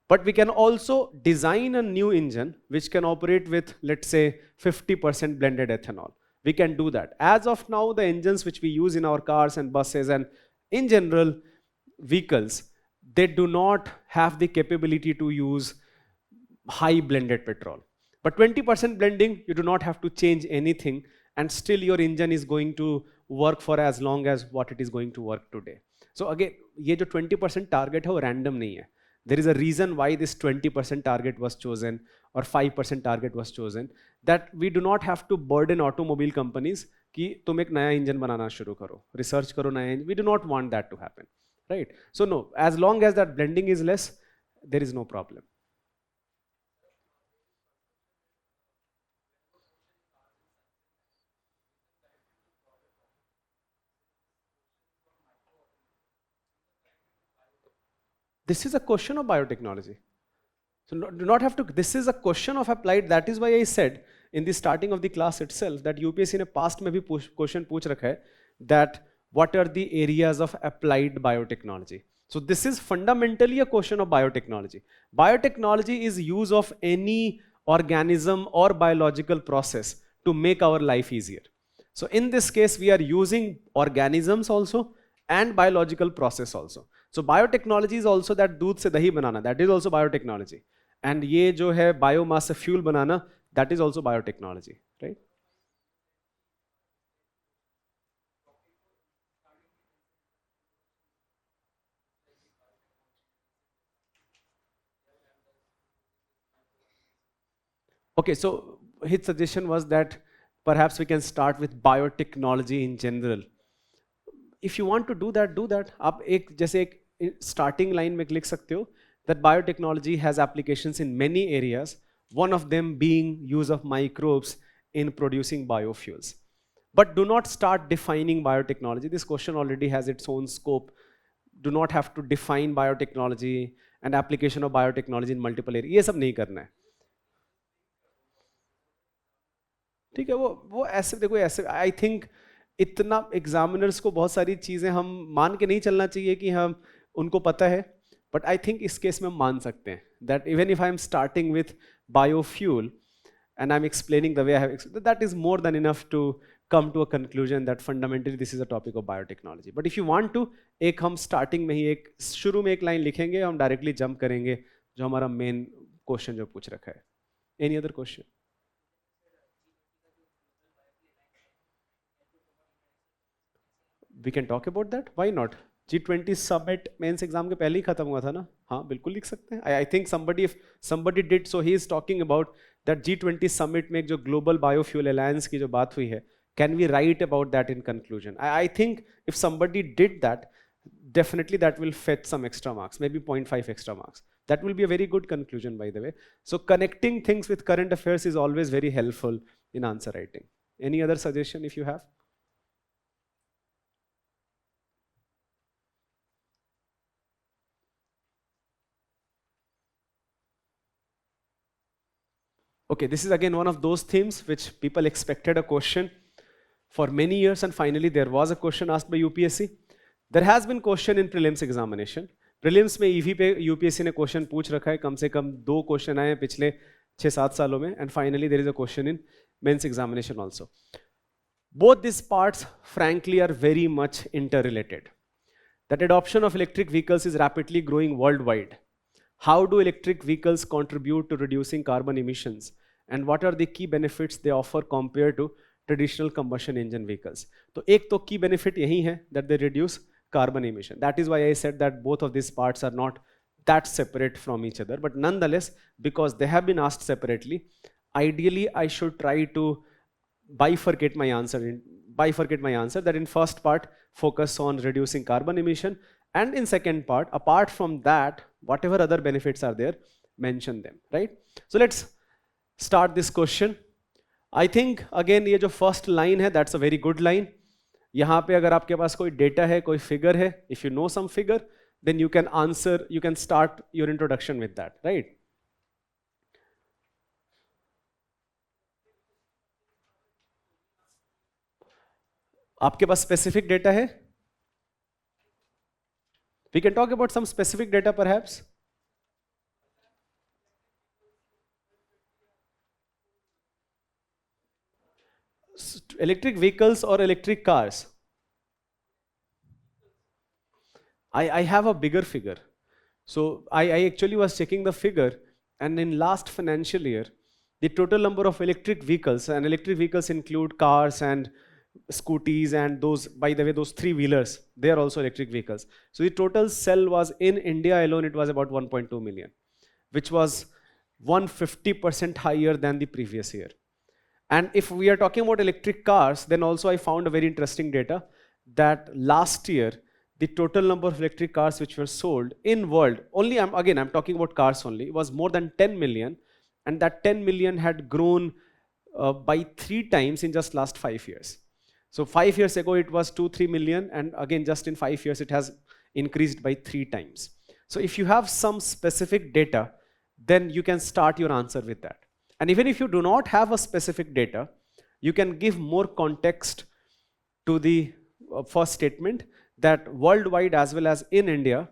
[SPEAKER 1] But we can also design a new engine which can operate with, let's say, 50% blended ethanol. We can do that. As of now, the engines which we use in our cars and buses and in general vehicles, they do not have the capability to use high blended petrol. But 20% blending, you do not have to change anything, and still your engine is going to work for as long as what it is going to work today. So again, ये जो 20% target है वो random नहीं है. There is a reason why this 20% target was chosen or 5% target was chosen, that we do not have to burden automobile companies कि तुम एक नया इंजन बनाना शुरू करो, रिसर्च करो नया engine. We do not want that to happen, right? So no, as long as that blending is less, there is no problem. This is a question of biotechnology. So do not have to, this is a question of applied. That is why I said in the starting of the class itself that UPSC ने past में भी question पूछ रखा है that what are the areas of applied biotechnology. So this is fundamentally a question of biotechnology. Biotechnology is use of any organism or biological process to make our life easier. So in this case, we are using organisms also and biological process also. So biotechnology is also that दूध से दही बनाना, that is also biotechnology. And ये जो है biomass से fuel banana, that is also biotechnology, right? Okay, so his suggestion was that perhaps we can start with biotechnology in general. If you want to do that, do that. आप एक जैसे एक starting line में लिख सकते हो that biotechnology has applications in many areas, one of them being use of microbes in producing biofuels. But do not start defining biotechnology. This question already has its own scope. Do not have to define biotechnology and application of biotechnology in multiple areas. ये सब नहीं करना है. ठीक है, वो ऐसे देखो, ऐसे आई थिंक इतना एग्जामिनर्स को बहुत सारी चीज़ें हम मान के नहीं चलना चाहिए कि हम उनको पता है. बट आई थिंक इस केस में हम मान सकते हैं that even if I am starting with biofuel and I'm explaining the way I have explained, that is more than enough to come to a conclusion that fundamentally this is a topic of biotechnology. But if you want to, एक हम starting में ही एक शुरू में एक line लिखेंगे, हम directly jump करेंगे जो हमारा main question जो पूछ रखा है. Any other question? We can talk about that. Why not? G20 summit mains exam के पहले ही खत्म हुआ था ना. हाँ बिल्कुल लिख सकते हैं. I think somebody did, so he is talking about that G20 summit में जो global biofuel alliance की जो बात हुई है, can we write about that in conclusion? I think if somebody did that, definitely that will fetch some extra marks, maybe 0.5 extra marks. That will be a very good conclusion, by the way. So connecting things with current affairs is always very helpful in answer writing. Any other suggestion if you have? Okay, this is again one of those themes which people expected a question for many years, and finally there was a question asked by UPSC. There has been question in prelims examination. Prelims में EV पे UPSC ने question पूछ रखा है, कम से कम 2 question आए हैं पिछले 6-7 सालों में, and finally there is a question in mains examination also. Both these parts frankly are very much interrelated. That adoption of electric vehicles is rapidly growing worldwide. How do electric vehicles contribute to reducing carbon emissions? And what are the key benefits they offer compared to traditional combustion engine vehicles? So, एक तो key benefit यही है that they reduce carbon emission. That is why I said that both of these parts are not that separate from each other. But nonetheless, because they have been asked separately, ideally I should try to bifurcate my answer that in first part focus on reducing carbon emission, and in second part, apart from that, whatever other benefits are there, mention them, right? So let's start this question. I think again ये जो first line है, that's a very good line. यहाँ पे अगर आपके पास कोई data है, कोई फिगर है, if you know some figure, then you can answer, you can start your introduction with that, right? आपके पास specific data है? We can talk about some specific data perhaps. Electric vehicles or electric cars? I have a bigger figure. So I actually was checking the figure, and in last financial year, the total number of electric vehicles, and electric vehicles include cars and scooties and those, by the way, those three-wheelers, they are also electric vehicles. So the total cell was in India alone, it was about 1.2 million, which was 150% higher than the previous year. And if we are talking about electric cars, then also I found a very interesting data that last year, the total number of electric cars which were sold in world, only I'm talking about cars only, was more than 10 million. And that 10 million had grown by 3 times in just last 5 years. So 5 years ago, it was 2-3 million. And again, just in 5 years, it has increased by 3 times. So if you have some specific data, then you can start your answer with that. And even if you do not have a specific data, you can give more context to the first statement that worldwide as well as in India,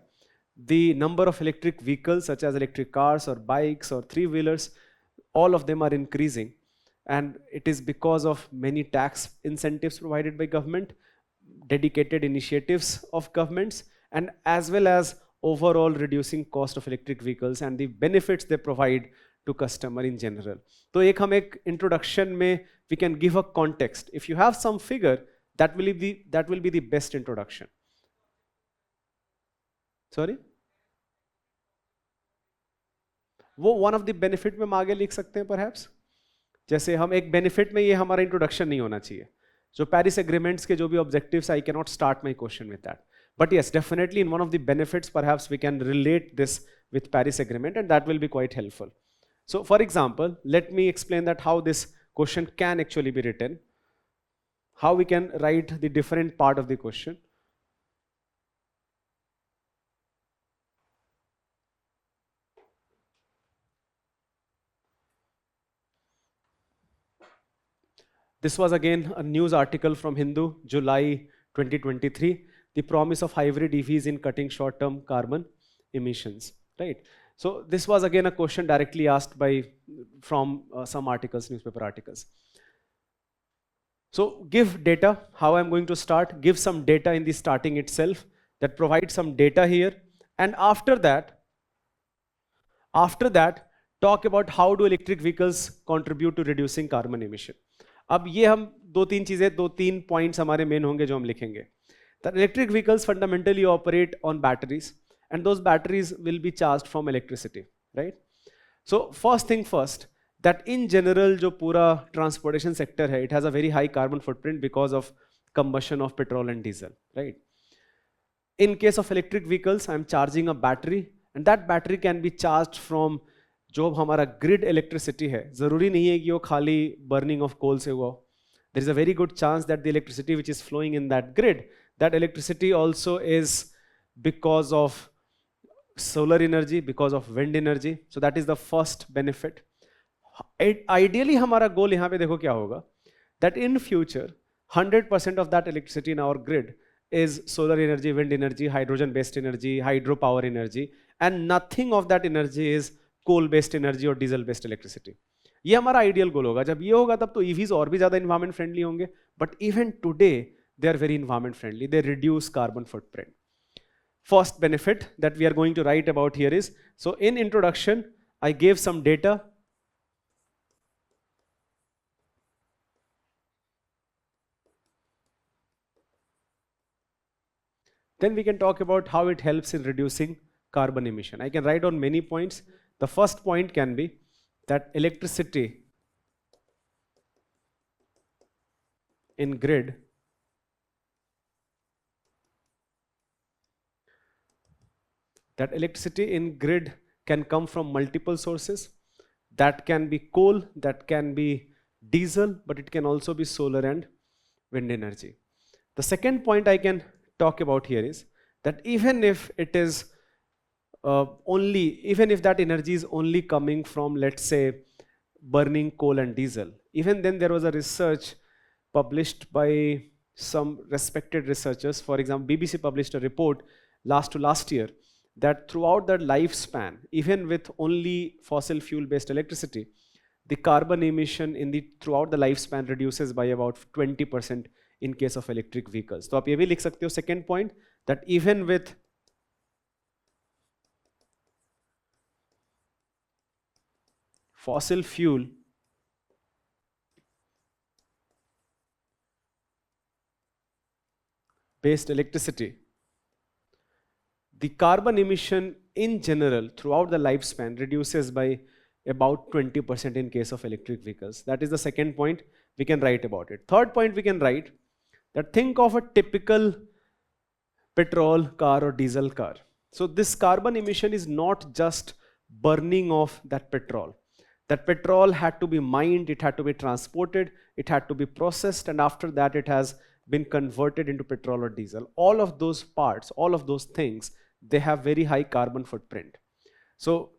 [SPEAKER 1] the number of electric vehicles such as electric cars or bikes or three-wheelers, all of them are increasing. And it is because of many tax incentives provided by government, dedicated initiatives of governments, and as well as overall reducing cost of electric vehicles and the benefits they provide to customer in general. तो एक हम एक introduction में we can give a context. If you have some figure, that will be the best introduction. Sorry? वो one of the benefit में हम आगे लिख सकते हैं perhaps. जैसे हम एक benefit में ये हमारा introduction नहीं होना चाहिए. जो Paris agreements के जो भी objectives, I cannot start my question with that. But yes, definitely in one of the benefits, perhaps we can relate this with Paris agreement, and that will be quite helpful. So for example, let me explain that how this question can actually be written, how we can write the different part of the question. This was again a news article from Hindu, July 2023, the promise of hybrid EVs in cutting short-term carbon emissions, right? So this was again a question directly asked from some articles, newspaper articles. So give data, how I'm going to start, give some data in the starting itself that provides some data here. And after that, talk about how do electric vehicles contribute to reducing carbon emission. अब ये हम दो तीन points हमारे main होंगे जो हम लिखेंगे. That electric vehicles fundamentally operate on batteries, and those batteries will be charged from electricity, right? So first thing first, that in general जो पूरा transportation sector है, it has a very high carbon footprint because of combustion of petrol and diesel, right? In case of electric vehicles, I'm charging a battery, and that battery can be charged from जो हमारा grid electricity है, ज़रूरी नहीं है कि वो खाली burning of coal से हुआ. There is a very good chance that the electricity which is flowing in that grid, that electricity also is because of solar energy, because of wind energy. So that is the first benefit. Ideally हमारा goal यहाँ पे देखो क्या होगा, that in future 100% of that electricity in our grid is solar energy, wind energy, hydrogen based energy, hydropower energy, and nothing of that energy is coal based energy or diesel based electricity. ये हमारा ideal goal होगा. जब ये होगा तब तो EVs और भी ज़्यादा environment friendly होंगे. But even today they are very environment friendly. They reduce carbon footprint. First benefit that we are going to write about here is, so in introduction I gave some data. Then we can talk about how it helps in reducing carbon emission. I can write on many points. The first point can be that electricity in grid can come from multiple sources. That can be coal, that can be diesel, but it can also be solar and wind energy. The second point I can talk about here is that even if it is even if that energy is only coming from, let's say, burning coal and diesel, even then there was a research published by some respected researchers. For example, BBC published a report last year that throughout the lifespan, even with only fossil fuel based electricity, the carbon emission throughout the lifespan reduces by about 20% in case of electric vehicles. तो आप ये भी लिख सकते हो second point, that even with fossil fuel based electricity, the carbon emission in general throughout the lifespan reduces by about 20% in case of electric vehicles. That is the second point we can write about it. Third point we can write that think of a typical petrol car or diesel car. So this carbon emission is not just burning of that petrol. That petrol had to be mined, it had to be transported, it had to be processed, and after that it has been converted into petrol or diesel. All of those parts, all of those things, they have very high carbon footprint. So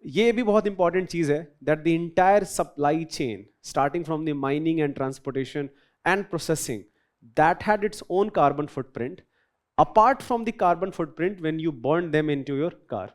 [SPEAKER 1] ये भी बहुत important चीज है that the entire supply chain, starting from the mining and transportation and processing, that had its own carbon footprint, apart from the carbon footprint when you burn them into your car.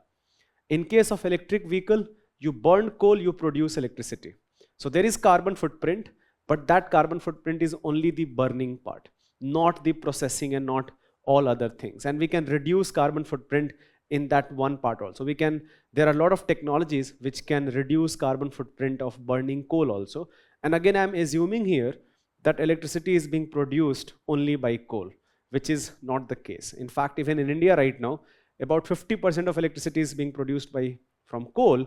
[SPEAKER 1] In case of electric vehicle, you burn coal, you produce electricity. So there is carbon footprint, but that carbon footprint is only the burning part, not the processing and not all other things. And we can reduce carbon footprint in that one part also. There are a lot of technologies which can reduce carbon footprint of burning coal also. And again, I'm assuming here that electricity is being produced only by coal, which is not the case. In fact, even in India right now, about 50% of electricity is being produced from coal,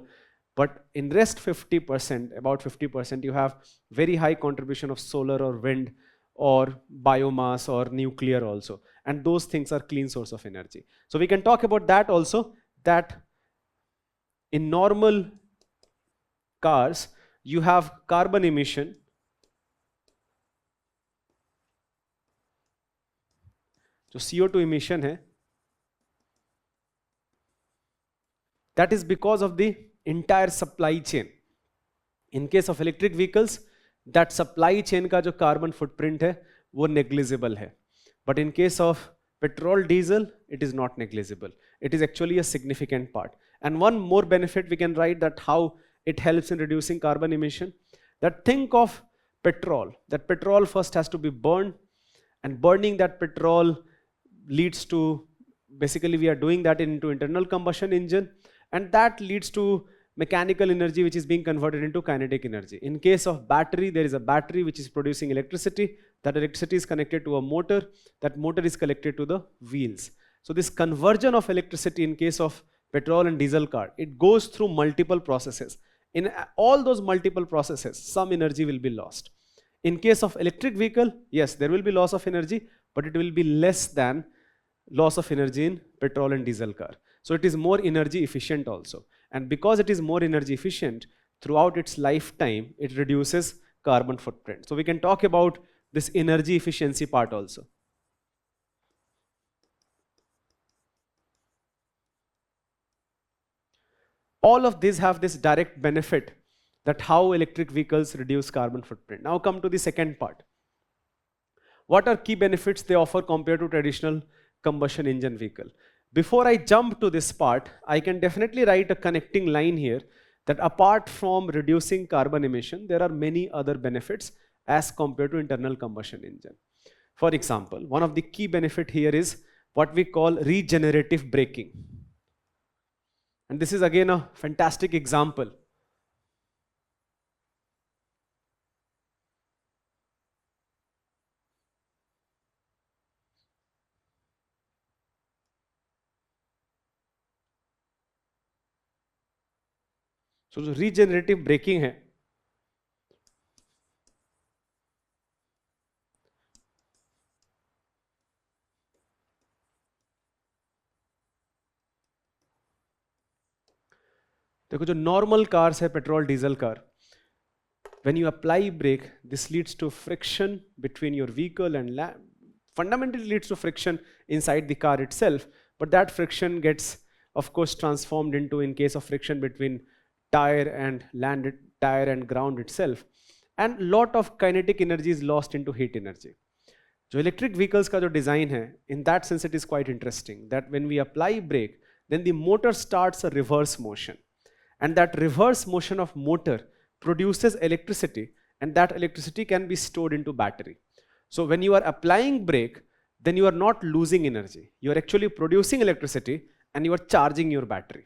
[SPEAKER 1] but in rest 50%, about 50%, you have very high contribution of solar or wind or biomass or nuclear also. And those things are clean source of energy. So we can talk about that also, that in normal cars, you have carbon emission जो CO2 emission है, that is because of the entire supply chain. In case of electric vehicles, that supply chain का जो carbon footprint है वो negligible है. But in case of petrol, diesel, it is not negligible. It is actually a significant part. And one more benefit we can write, that how it helps in reducing carbon emission. That think of petrol. That petrol first has to be burned, and burning that petrol leads to, basically we are doing that into internal combustion engine, and that leads to mechanical energy which is being converted into kinetic energy. In case of battery, there is a battery which is producing electricity. That electricity is connected to a motor. That motor is connected to the wheels. So this conversion of electricity in case of petrol and diesel car, it goes through multiple processes. In all those multiple processes, some energy will be lost. In case of electric vehicle, yes, there will be loss of energy, but it will be less than loss of energy in petrol and diesel car. So it is more energy efficient also. And because it is more energy efficient, throughout its lifetime, it reduces carbon footprint. So we can talk about this energy efficiency part also. All of these have this direct benefit, that how electric vehicles reduce carbon footprint. Now come to the second part. What are key benefits they offer compared to traditional combustion engine vehicle? Before I jump to this part, I can definitely write a connecting line here, that apart from reducing carbon emission, there are many other benefits as compared to internal combustion engine. For example, one of the key benefit here is what we call regenerative braking. And this is again a fantastic example. So जो regenerative braking है, देखो जो normal cars है, petrol diesel car, when you apply brake, this leads to friction between your vehicle and fundamentally leads to friction inside the car itself, but that friction gets, of course, transformed into, in case of friction between tire and ground itself, and lot of kinetic energy is lost into heat energy. जो electric vehicles का जो design है, in that sense it is quite interesting that when we apply brake, then the motor starts a reverse motion, and that reverse motion of motor produces electricity, and that electricity can be stored into battery. So when you are applying brake, then you are not losing energy, you are actually producing electricity and you are charging your battery.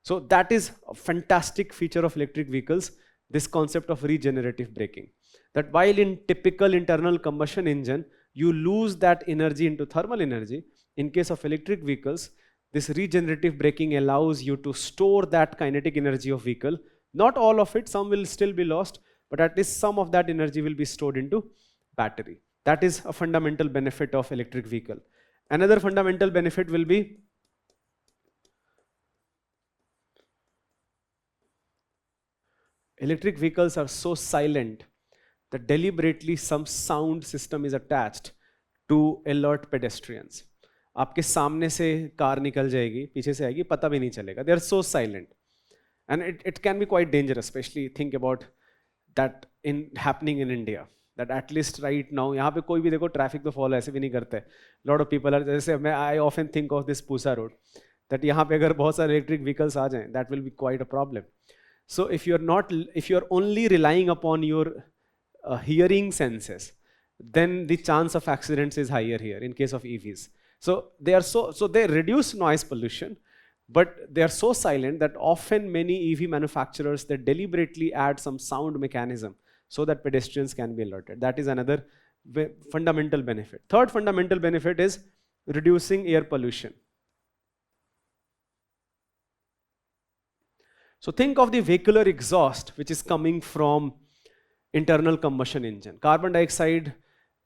[SPEAKER 1] So that is a fantastic feature of electric vehicles, this concept of regenerative braking, that while in typical internal combustion engine you lose that energy into thermal energy, in case of electric vehicles this regenerative braking allows you to store that kinetic energy of vehicle. Not all of it, some will still be lost, but at least some of that energy will be stored into battery. That is a fundamental benefit of electric vehicle. Another fundamental benefit will be electric vehicles are so silent that deliberately some sound system is attached to alert pedestrians. आपके सामने से car निकल जाएगी, पीछे से आएगी, पता भी नहीं चलेगा. They are so silent, and it can be quite dangerous. Especially think about that in happening in India. That at least right now, यहाँ पे कोई भी देखो ट्रैफिक तो फॉलो ऐसे भी नहीं करते. Lot of people are, जैसे मैं I often think of this Pusa road. That यहाँ पे अगर बहुत सारे electric vehicles आ जाएं, that will be quite a problem. So if you're only relying upon your hearing senses, then the chance of accidents is higher here in case of EVs. So they reduce noise pollution, but they are so silent that often many EV manufacturers, they deliberately add some sound mechanism so that pedestrians can be alerted. That is another fundamental benefit. Third fundamental benefit is reducing air pollution. So think of the vehicular exhaust which is coming from internal combustion engine. Carbon dioxide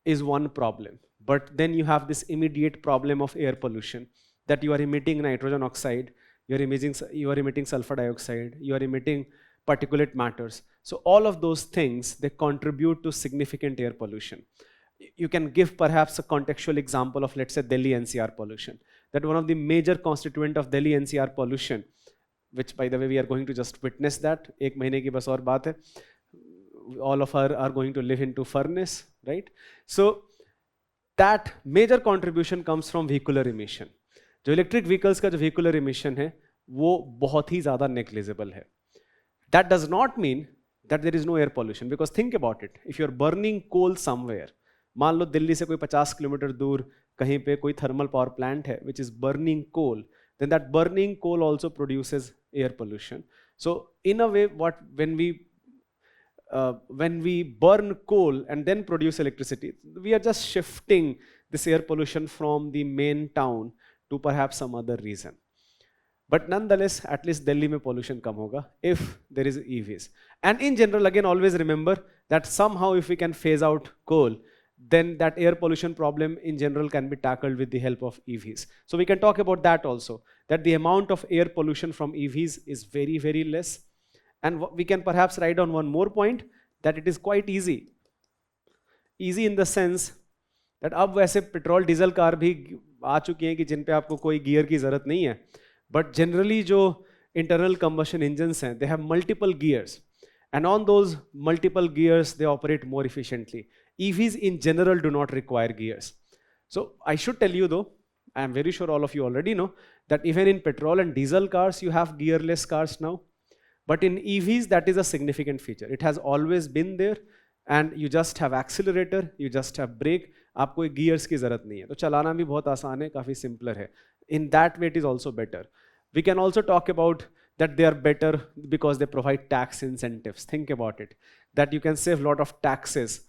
[SPEAKER 1] is one problem, but then you have this immediate problem of air pollution, that you are emitting nitrogen oxide, you are emitting sulfur dioxide, you are emitting particulate matters. So all of those things, they contribute to significant air pollution. You can give perhaps a contextual example of, let's say, Delhi NCR pollution. That one of the major constituent of Delhi NCR pollution, which by the way we are going to just witness that, एक महीने की बस और बात है, all of us are going to live into furnace, right? So that major contribution comes from vehicular emission. जो electric vehicles का जो vehicular emission है, वो बहुत ही ज़्यादा negligible है. That does not mean that there is no air pollution, because think about it. If you're burning coal somewhere, मान लो दिल्ली से कोई 50 किलोमीटर दूर कहीं पे कोई thermal power plant है which is burning coal, then that burning coal also produces air pollution. So in a way, when we burn coal and then produce electricity, we are just shifting this air pollution from the main town to perhaps some other reason. But nonetheless, at least Delhi mein pollution kam hoga if there is EVs. And in general, again, always remember that somehow if we can phase out coal, then that air pollution problem in general can be tackled with the help of EVs. So we can talk about that also, that the amount of air pollution from EVs is very, very less. And we can perhaps write down one more point, that it is quite easy. Easy in the sense that अब वैसे petrol diesel car भी आ चुकी हैं कि जिन पे आपको कोई gear की ज़रूरत नहीं है. But generally जो internal combustion engines हैं, they have multiple gears. And on those multiple gears, they operate more efficiently. EVs in general do not require gears. So I should tell you though, I am very sure all of you already know, that even in petrol and diesel cars, you have gearless cars now. But in EVs, that is a significant feature. It has always been there, and you just have accelerator, you just have brake, आपको gears की ज़रूरत नहीं है. तो चलाना भी बहुत आसान है, काफ़ी simpler है. In that way, it is also better. We can also talk about that they are better because they provide tax incentives. Think about it, that you can save a lot of taxes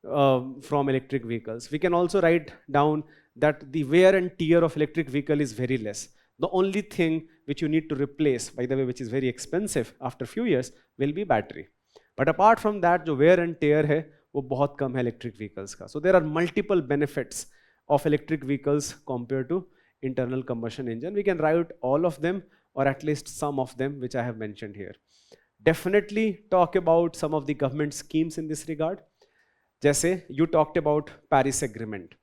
[SPEAKER 1] from electric vehicles. We can also write down that the wear and tear of electric vehicle is very less. The only thing which you need to replace, by the way, which is very expensive after few years, will be battery. But apart from that, जो wear and tear है, वो बहुत कम है electric vehicles का. So there are multiple benefits of electric vehicles compared to internal combustion engine. We can write all of them, or at least some of them, which I have mentioned here. Definitely talk about some of the government schemes in this regard. जैसे you talked about Paris Agreement.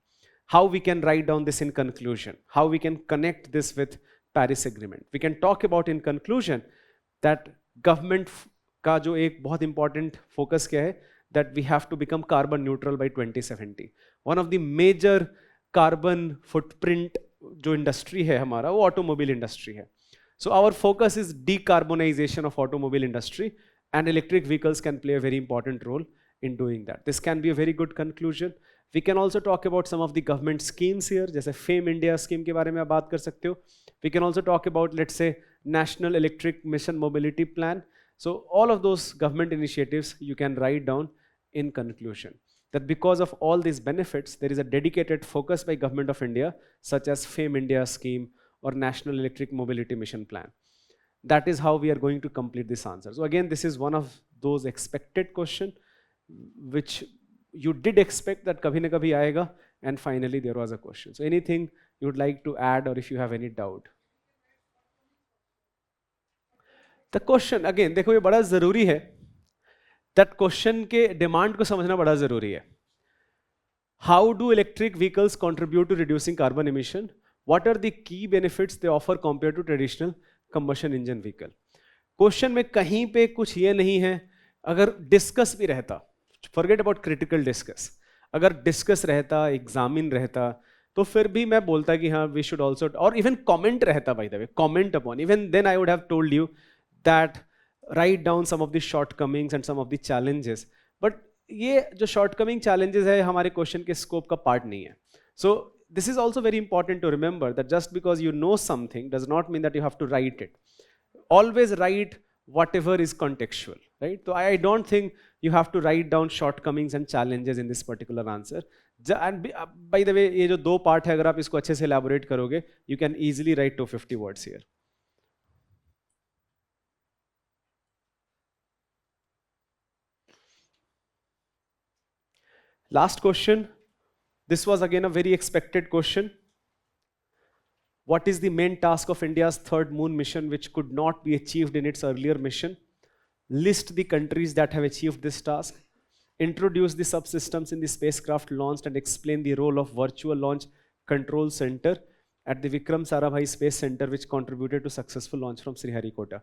[SPEAKER 1] how we can write down this in conclusion, how we can connect this with Paris Agreement. We can talk about in conclusion that government का जो एक बहुत important focus क्या है, that we have to become carbon neutral by 2070. One of the major carbon footprint जो industry है हमारा, वो automobile industry है. So our focus is decarbonization of automobile industry, and electric vehicles can play a very important role in doing that. This can be a very good conclusion. We can also talk about some of the government schemes here, जैसे FAME India scheme के बारे में आप बात कर सकते हो. We can also talk about, let's say, National Electric Mission Mobility Plan. So all of those government initiatives you can write down in conclusion. That because of all these benefits, there is a dedicated focus by Government of India, such as FAME India scheme or National Electric Mobility Mission Plan. That is how we are going to complete this answer. So again, this is one of those expected question, which you did expect that kabhi na kabhi aayega, and finally there was a question. So anything you would like to add, or if you have any doubt? The question, again, देखो ये बड़ा ज़रूरी है, that question के demand को समझना बड़ा ज़रूरी है. How do electric vehicles contribute to reducing carbon emission? What are the key benefits they offer compared to traditional combustion engine vehicle? Question में कहीं पे कुछ ये नहीं है, अगर discuss भी रहता, forget about critical discuss, अगर discuss रहता, examine रहता, तो फिर भी मैं बोलता कि हाँ, we should also, or even comment रहता, by the way, comment upon, even then I would have told you that write down some of the shortcomings and some of the challenges. But ये जो shortcoming challenges है हमारे question के scope का part नहीं है. So this is also very important to remember that just because you know something does not mean that you have to write it. Always write whatever is contextual, right? So I don't think you have to write down shortcomings and challenges in this particular answer. And by the way, ये जो दो part है, अगर आप इसको अच्छे से elaborate करोगे, you can easily write 250 words here. Last question. This was again a very expected question. What is the main task of India's third moon mission which could not be achieved in its earlier mission? List the countries that have achieved this task. Introduce the subsystems in the spacecraft launched and explain the role of Virtual Launch Control Center at the Vikram Sarabhai Space Centre, which contributed to successful launch from Sriharikota.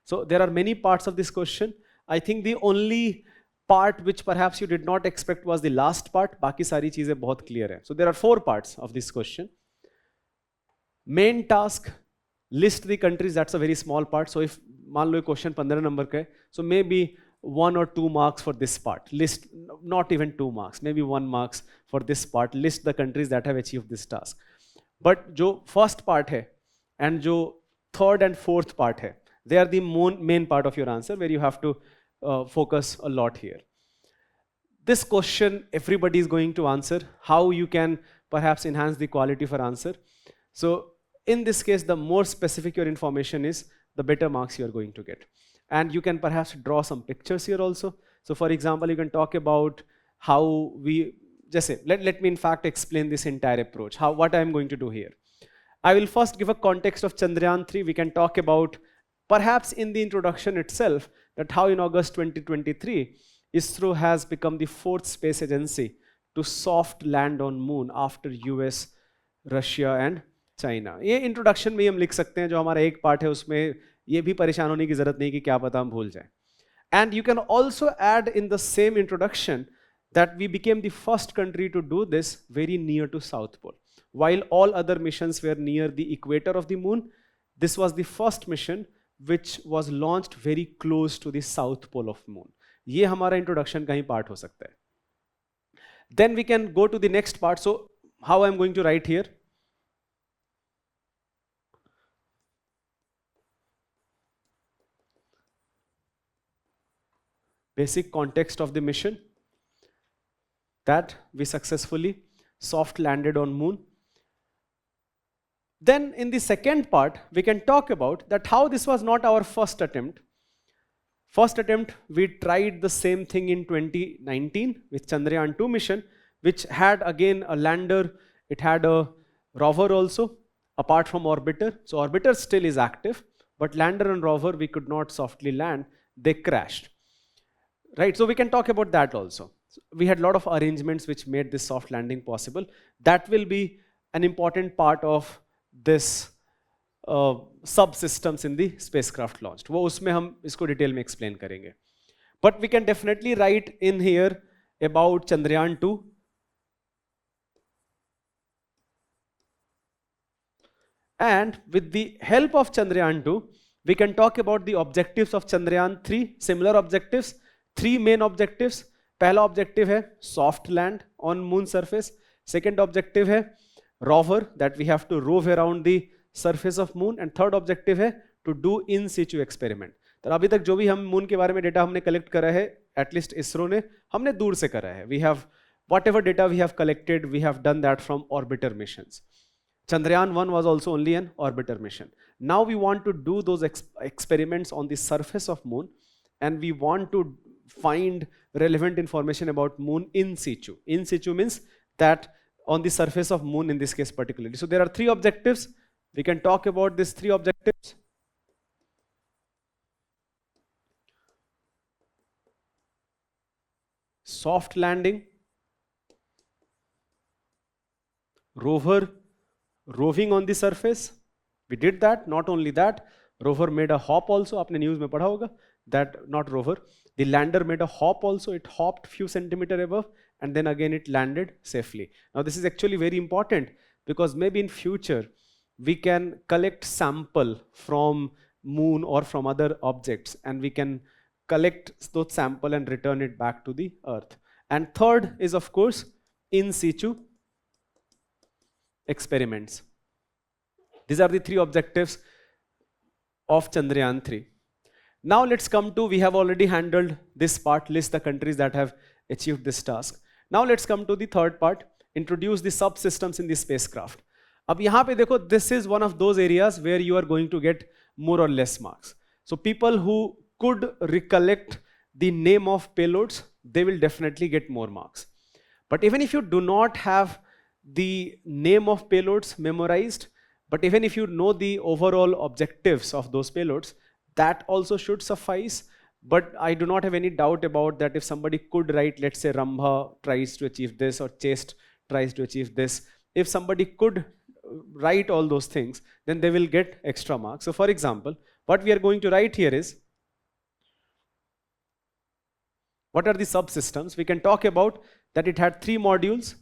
[SPEAKER 1] So there are many parts of this question. I think the only part which perhaps you did not expect was the last part. बाकी सारी चीजें बहुत clear है. So there are 4 parts of this question. Main task, list the countries. That's a very small part. So if मान लो question 15 number का है, so maybe 1 or 2 marks for this part. List, not even 2 marks, maybe 1 marks for this part. List the countries that have achieved this task. But जो first part है and जो third and fourth part है, they are the main part of your answer where you have to focus a lot here. This question everybody is going to answer. How you can perhaps enhance the quality for answer. So in this case, the more specific your information is, the better marks you are going to get. And you can perhaps draw some pictures here also. So for example, you can talk about how we, just say, let me in fact explain this entire approach, what I am going to do here. I will first give a context of Chandrayaan 3. We can talk about, perhaps in the introduction itself, that how in August 2023, ISRO has become the 4th space agency to soft land on moon after US, Russia and China. ये introduction में हम लिख सकते हैं, जो हमारा एक part है उसमें ये भी परेशान होने की ज़रूरत नहीं कि क्या पता हम भूल जाएं. And you can also add in the same introduction that we became the first country to do this very near to South Pole. While all other missions were near the equator of the moon, this was the first mission which was launched very close to the South Pole of moon. ये हमारा introduction का ही part हो सकता है. Then we can go to the next part. So how I'm going to write here? Basic context of the mission, that we successfully soft landed on moon. Then in the second part, we can talk about that how this was not our first attempt. First attempt, we tried the same thing in 2019 with Chandrayaan 2 mission, which had again a lander, it had a rover also, apart from orbiter. So orbiter still is active, but lander and rover, we could not softly land, they crashed. Right, so we can talk about that also. We had a lot of arrangements which made this soft landing possible. That will be an important part of this subsystems in the spacecraft launched. वो उसमें हम इसको detail में explain करेंगे. But we can definitely write in here about Chandrayaan 2. And with the help of Chandrayaan 2, we can talk about the objectives of Chandrayaan 3, similar objectives, 3 main objectives. पहला objective है soft land on moon surface. Second objective है rover, that we have to rove around the surface of moon. And third objective है to do in situ experiment. तो अभी तक जो भी हम मून के बारे में डेटा हमने कलेक्ट करा है, एटलीस्ट इसरो ने, हमने दूर से करा है. We have whatever data we have collected, we have done that from orbiter missions. Chandrayaan 1 was also only an orbiter mission. Now we want to do those experiments on the surface of moon, and we want to find relevant information about moon in situ. In situ means that on the surface of moon in this case particularly. So there are 3 objectives. We can talk about these 3 objectives. Soft landing, rover roving on the surface. We did that. Not only that, rover made a hop also. आपने news में पढ़ा होगा that not rover. The lander made a hop also. It hopped few centimeter above and then again it landed safely. Now this is actually very important because maybe in future we can collect sample from moon or from other objects and we can collect those sample and return it back to the earth. And third is of course in situ experiments. These are the 3 objectives of Chandrayaan 3. Now let's come to, we have already handled this part, list the countries that have achieved this task. Now let's come to the third part, introduce the subsystems in the spacecraft. अब यहाँ पे देखो, this is one of those areas where you are going to get more or less marks. So people who could recollect the name of payloads, they will definitely get more marks. But even if you do not have the name of payloads memorized, but even if you know the overall objectives of those payloads, that also should suffice. But I do not have any doubt about that if somebody could write, let's say Rambha tries to achieve this or Chest tries to achieve this, if somebody could write all those things, then they will get extra marks. So for example, what we are going to write here is, what are the subsystems? We can talk about that it had 3 modules.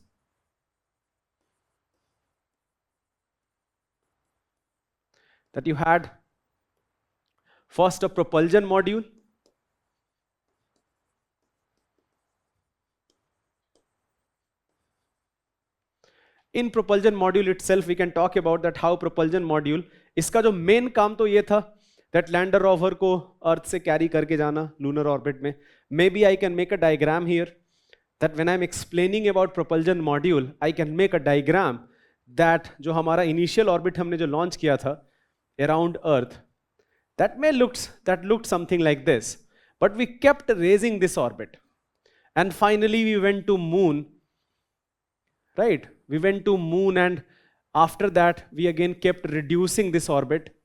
[SPEAKER 1] That you had first a propulsion module. In propulsion module itself, we can talk about that how propulsion module, इसका जो main काम तो ये था that lander rover को अर्थ से carry करके जाना lunar orbit में. Maybe I can make a diagram here that when I'm explaining about propulsion module, I can make a diagram that जो हमारा initial orbit हमने जो launch किया था around Earth, that looked something like this. But we kept raising this orbit. And finally we went to moon, right? We went to moon and after that we again kept reducing this orbit.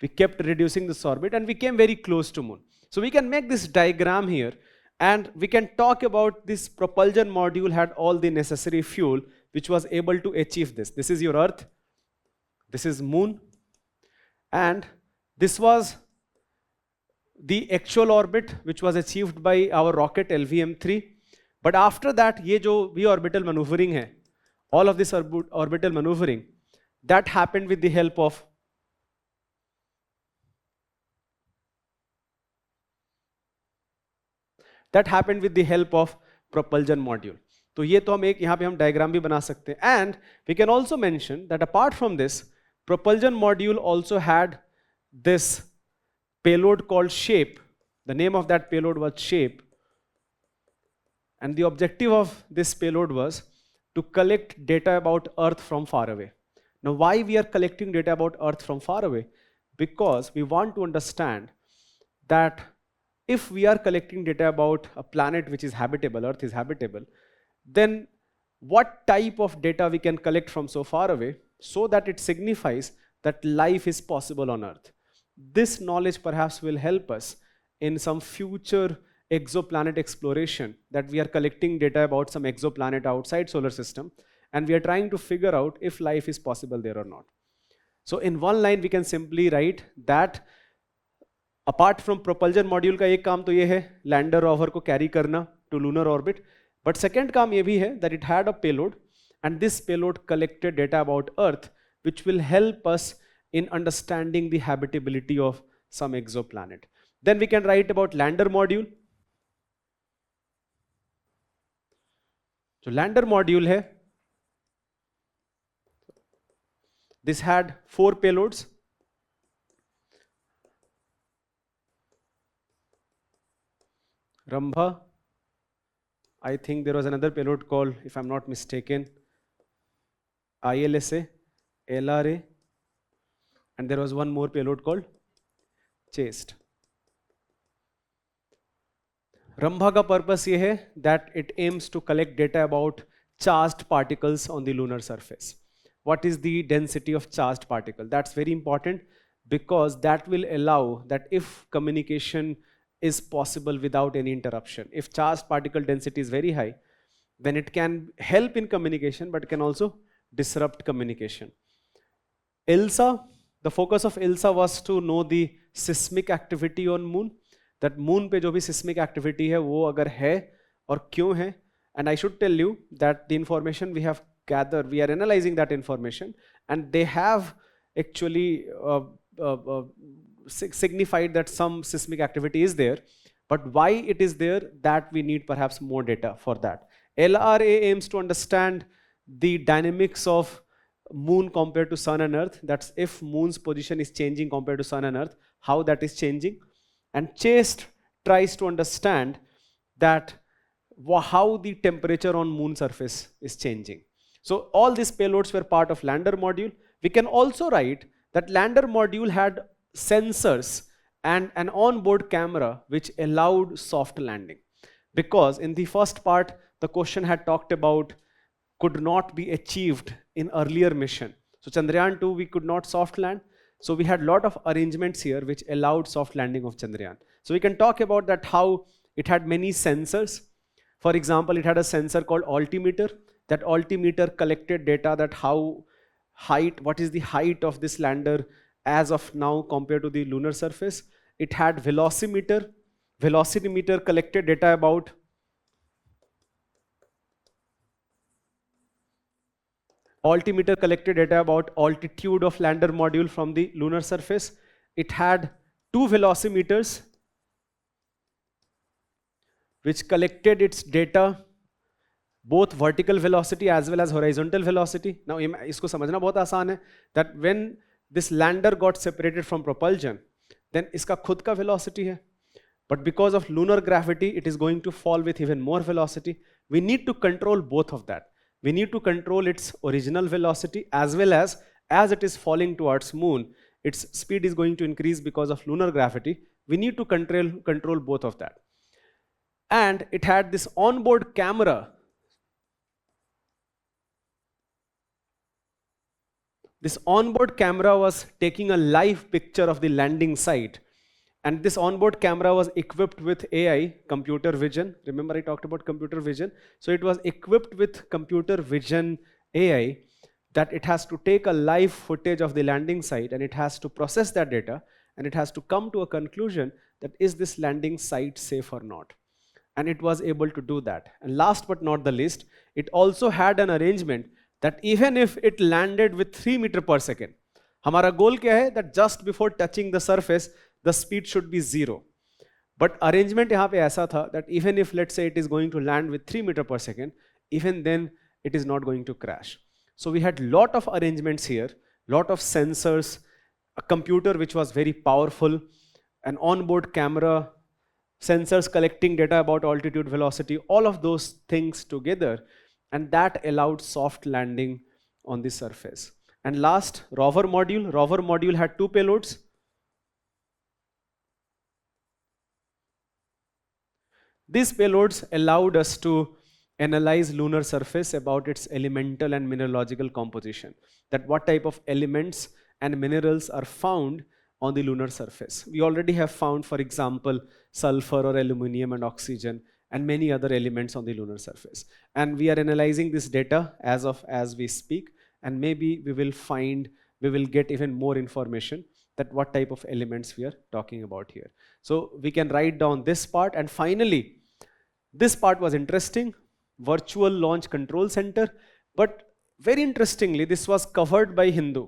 [SPEAKER 1] We kept reducing this orbit and we came very close to moon. So we can make this diagram here and we can talk about this propulsion module had all the necessary fuel which was able to achieve this. This is your Earth, this is moon, and this was the actual orbit which was achieved by our rocket LVM-3. But after that, ये जो V orbital maneuvering है, all of this orbital maneuvering, that happened with the help of propulsion module. तो ये तो हम एक यहाँ पे हम diagram भी बना सकते हैं. And we can also mention that apart from this, propulsion module also had this payload called shape. The name of that payload was shape. And the objective of this payload was to collect data about Earth from far away. Now why we are collecting data about Earth from far away? Because we want to understand that if we are collecting data about a planet which is habitable, Earth is habitable, then what type of data we can collect from so far away so that it signifies that life is possible on Earth. This knowledge perhaps will help us in some future exoplanet exploration, that we are collecting data about some exoplanet outside solar system, and we are trying to figure out if life is possible there or not. So in one line we can simply write that apart from propulsion module का एक काम तो ये है lander rover को carry करना to lunar orbit, but second काम ये भी है that it had a payload, and this payload collected data about Earth which will help us in understanding the habitability of some exoplanet. Then we can write about lander module. So lander module है, this had 4 payloads. Rambha, I think there was another payload called, if I'm not mistaken, ILSA, LRA, and there was one more payload called CHASTE. Rambha का purpose ये है that it aims to collect data about charged particles on the lunar surface. What is the density of charged particle? That's very important because that will allow that if communication is possible without any interruption. If charged particle density is very high, then it can help in communication, but it can also disrupt communication. ILSA, the focus of ILSA was to know the seismic activity on moon. That moon पे जो भी seismic activity है वो अगर है और क्यों है. And I should tell you that the information we have gathered, we are analyzing that information, and they have actually signified that some seismic activity is there, but why it is there, that we need perhaps more data for that. LRA aims to understand the dynamics of moon compared to sun and earth. That's if moon's position is changing compared to sun and earth, how that is changing. And CHASTE tries to understand that how the temperature on moon surface is changing. So all these payloads were part of lander module. We can also write that lander module had sensors and an onboard camera which allowed soft landing, because in the first part the question had talked about could not be achieved in earlier mission. So Chandrayaan 2 we could not soft land, so we had lot of arrangements here which allowed soft landing of Chandrayaan. So we can talk about that how it had many sensors. For example, it had a sensor called altimeter. That altimeter collected data that what is the height of this lander as of now compared to the lunar surface. It had velocimeter. Velocimeter collected data about altimeter collected data about altitude of lander module from the lunar surface. It had 2 velocimeters which collected its data both vertical velocity as well as horizontal velocity. Now इसको समझना बहुत आसान है that when this lander got separated from propulsion, then इसका खुद का velocity है, but because of lunar gravity it is going to fall with even more velocity. We need to control both of that. We need to control its original velocity as well as it is falling towards moon, its speed is going to increase because of lunar gravity. We need to control both of that. And it had this onboard camera. This onboard camera was taking a live picture of the landing site, and this onboard camera was equipped with AI, computer vision. Remember I talked about computer vision? So it was equipped with computer vision AI, that it has to take a live footage of the landing site and it has to process that data and it has to come to a conclusion that is this landing site safe or not. And it was able to do that. And last but not the least, it also had an arrangement that even if it landed with 3 meters per second, हमारा goal क्या है that just before touching the surface, the speed should be 0. But arrangement यहाँ पे ऐसा था that even if let's say it is going to land with 3 meters per second, even then it is not going to crash. So we had lot of arrangements here, lot of sensors, a computer which was very powerful, an onboard camera, sensors collecting data about altitude, velocity, all of those things together, and that allowed soft landing on the surface. And last, rover module. Rover module had 2 payloads. These payloads allowed us to analyze lunar surface about its elemental and mineralogical composition, that what type of elements and minerals are found on the lunar surface. We already have found, for example, sulfur or aluminum and oxygen and many other elements on the lunar surface. And we are analyzing this data as we speak, and maybe we will get even more information that what type of elements we are talking about here. So we can write down this part. And finally, this part was interesting, virtual launch control center, but very interestingly, this was covered by Hindu.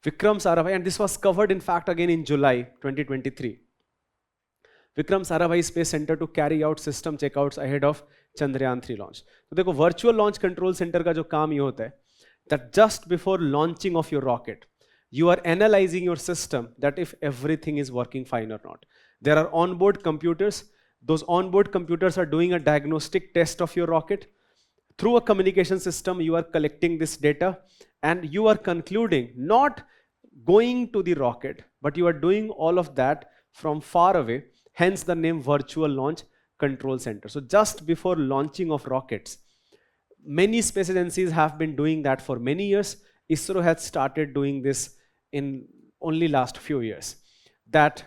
[SPEAKER 1] Vikram Sarabhai, and this was covered in fact again in July 2023. Vikram Sarabhai Space Centre to carry out system checkouts ahead of Chandrayaan 3 launch. तो देखो virtual launch control center का जो काम ये होता है that just before launching of your rocket, you are analyzing your system that if everything is working fine or not. There are onboard computers. Those onboard computers are doing a diagnostic test of your rocket. Through a communication system, you are collecting this data and you are concluding, not going to the rocket, but you are doing all of that from far away, hence the name Virtual Launch Control Center. So just before launching of rockets, many space agencies have been doing that for many years. ISRO has started doing this in only last few years. That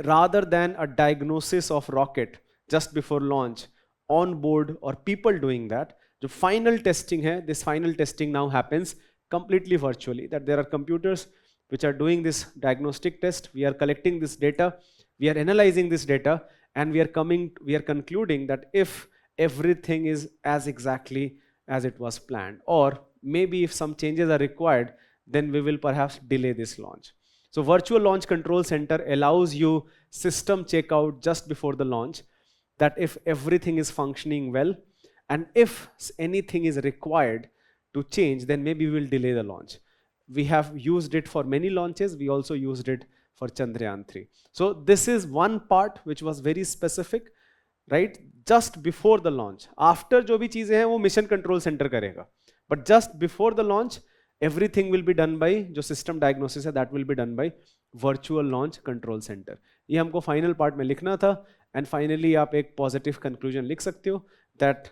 [SPEAKER 1] rather than a diagnosis of rocket just before launch, on board or people doing that, the final testing hai, this final testing now happens completely virtually. That there are computers which are doing this diagnostic test. We are collecting this data, we are analyzing this data, and we are concluding that if everything is as exactly as it was planned, or maybe if some changes are required, then we will perhaps delay this launch. So Virtual Launch Control Center allows you system checkout just before the launch, that if everything is functioning well, and if anything is required to change, then maybe we will delay the launch. We have used it for many launches. We also used it for Chandrayaan 3. So this is one part which was very specific, right? Just before the launch. After जो भी चीजें हैं वो mission control center करेगा. But just before the launch, everything will be done by जो system diagnosis है, that will be done by Virtual Launch Control Center. ये हमको final part में लिखना था. And finally आप एक positive conclusion लिख सकते हो that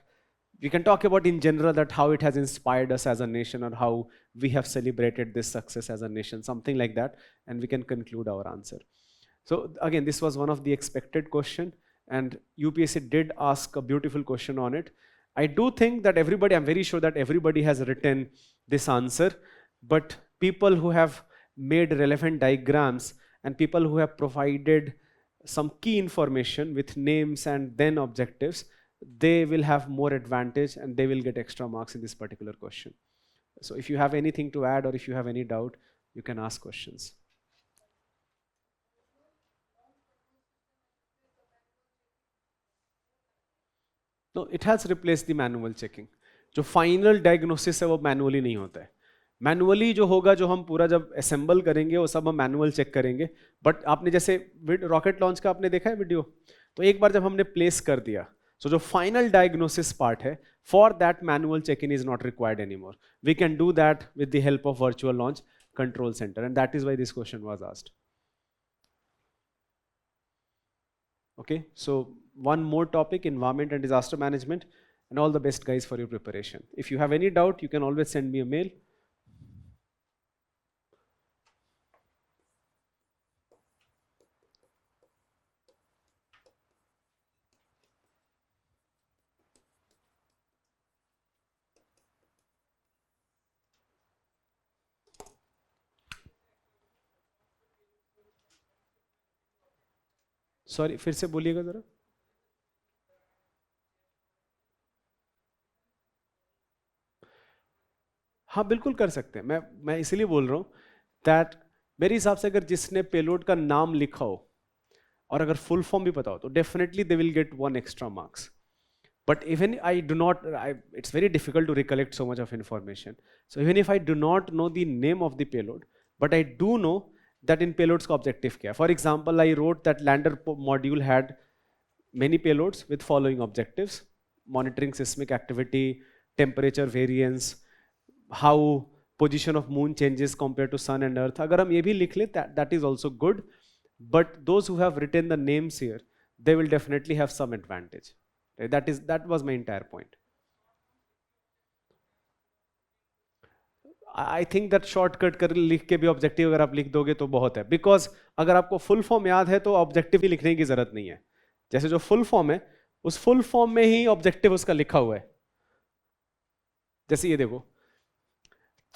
[SPEAKER 1] we can talk about in general that how it has inspired us as a nation, or how we have celebrated this success as a nation, something like that, and we can conclude our answer. So again, this was one of the expected question, and UPSC did ask a beautiful question on it. I do think that everybody, I'm very sure that everybody has written this answer, but people who have made relevant diagrams and people who have provided some key information with names and then objectives, they will have more advantage and they will get extra marks in this particular question. So if you have anything to add or if you have any doubt, you can ask questions. No, it has replaced the manual checking. जो final diagnosis है वो manually नहीं होता है. Manually जो होगा, जो हम पूरा जब assemble करेंगे वो सब हम manual check करेंगे. But आपने जैसे rocket launch का आपने देखा है वीडियो, तो एक बार जब हमने place कर दिया, so जो final diagnosis part है, for that manual check-in is not required anymore. We can do that with the help of Virtual Launch Control Center, and that is why this question was asked. Okay, so one more topic, environment and disaster management, and all the best guys for your preparation. If you have any doubt, you can always send me a mail. Sorry, फिर से बोलिएगा जरा. हाँ बिल्कुल कर सकते हैं. मैं इसीलिए बोल रहा हूँ दैट मेरे हिसाब से अगर जिसने पेलोड का नाम लिखा हो और अगर फुल फॉर्म भी पता हो तो definitely they will get 1 extra marks. But even I do not, it's very difficult to recollect so much of information. So even if I do not know the name of the payload, but I do know that in payloads का objective क्या है. For example, I wrote that lander module had many payloads with following objectives: monitoring seismic activity, temperature variance, how position of moon changes compared to sun and earth. अगर हम ये भी लिख ले, that is also good. But those who have written the names here, they will definitely have some advantage. That was my entire point. I think that shortcut कर लिख के भी ऑब्जेक्टिव अगर आप लिख दोगे तो बहुत है, बिकॉज अगर आपको फुल फॉर्म याद है तो ऑब्जेक्टिव ही लिखने की जरूरत नहीं है। जैसे जो फुल फॉर्म है उस फुल फॉर्म में ही ऑब्जेक्टिव उसका लिखा हुआ है। जैसे ये देखो,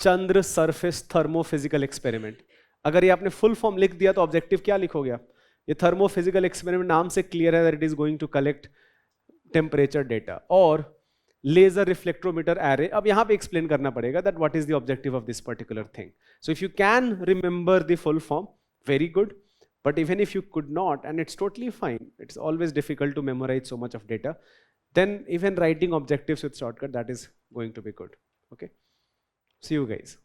[SPEAKER 1] चंद्र सरफेस थर्मोफिजिकल एक्सपेरिमेंट, अगर ये आपने फुल फॉर्म लिख दिया तो ऑब्जेक्टिव क्या लिखोगे आप? ये थर्मोफिजिकल एक्सपेरिमेंट नाम से क्लियर है that it is going to collect temperature data. और लेजर रिफ्लेक्ट्रोमीटर एरे, अब यहां पे एक्सप्लेन करना पड़ेगा that what is the objective of this particular thing. So if you can remember the full form, very good, but even if you could not, and it's totally fine, it's always difficult to memorize so much of data, then even writing objectives with shortcut, that is going to be good. Okay, see you guys.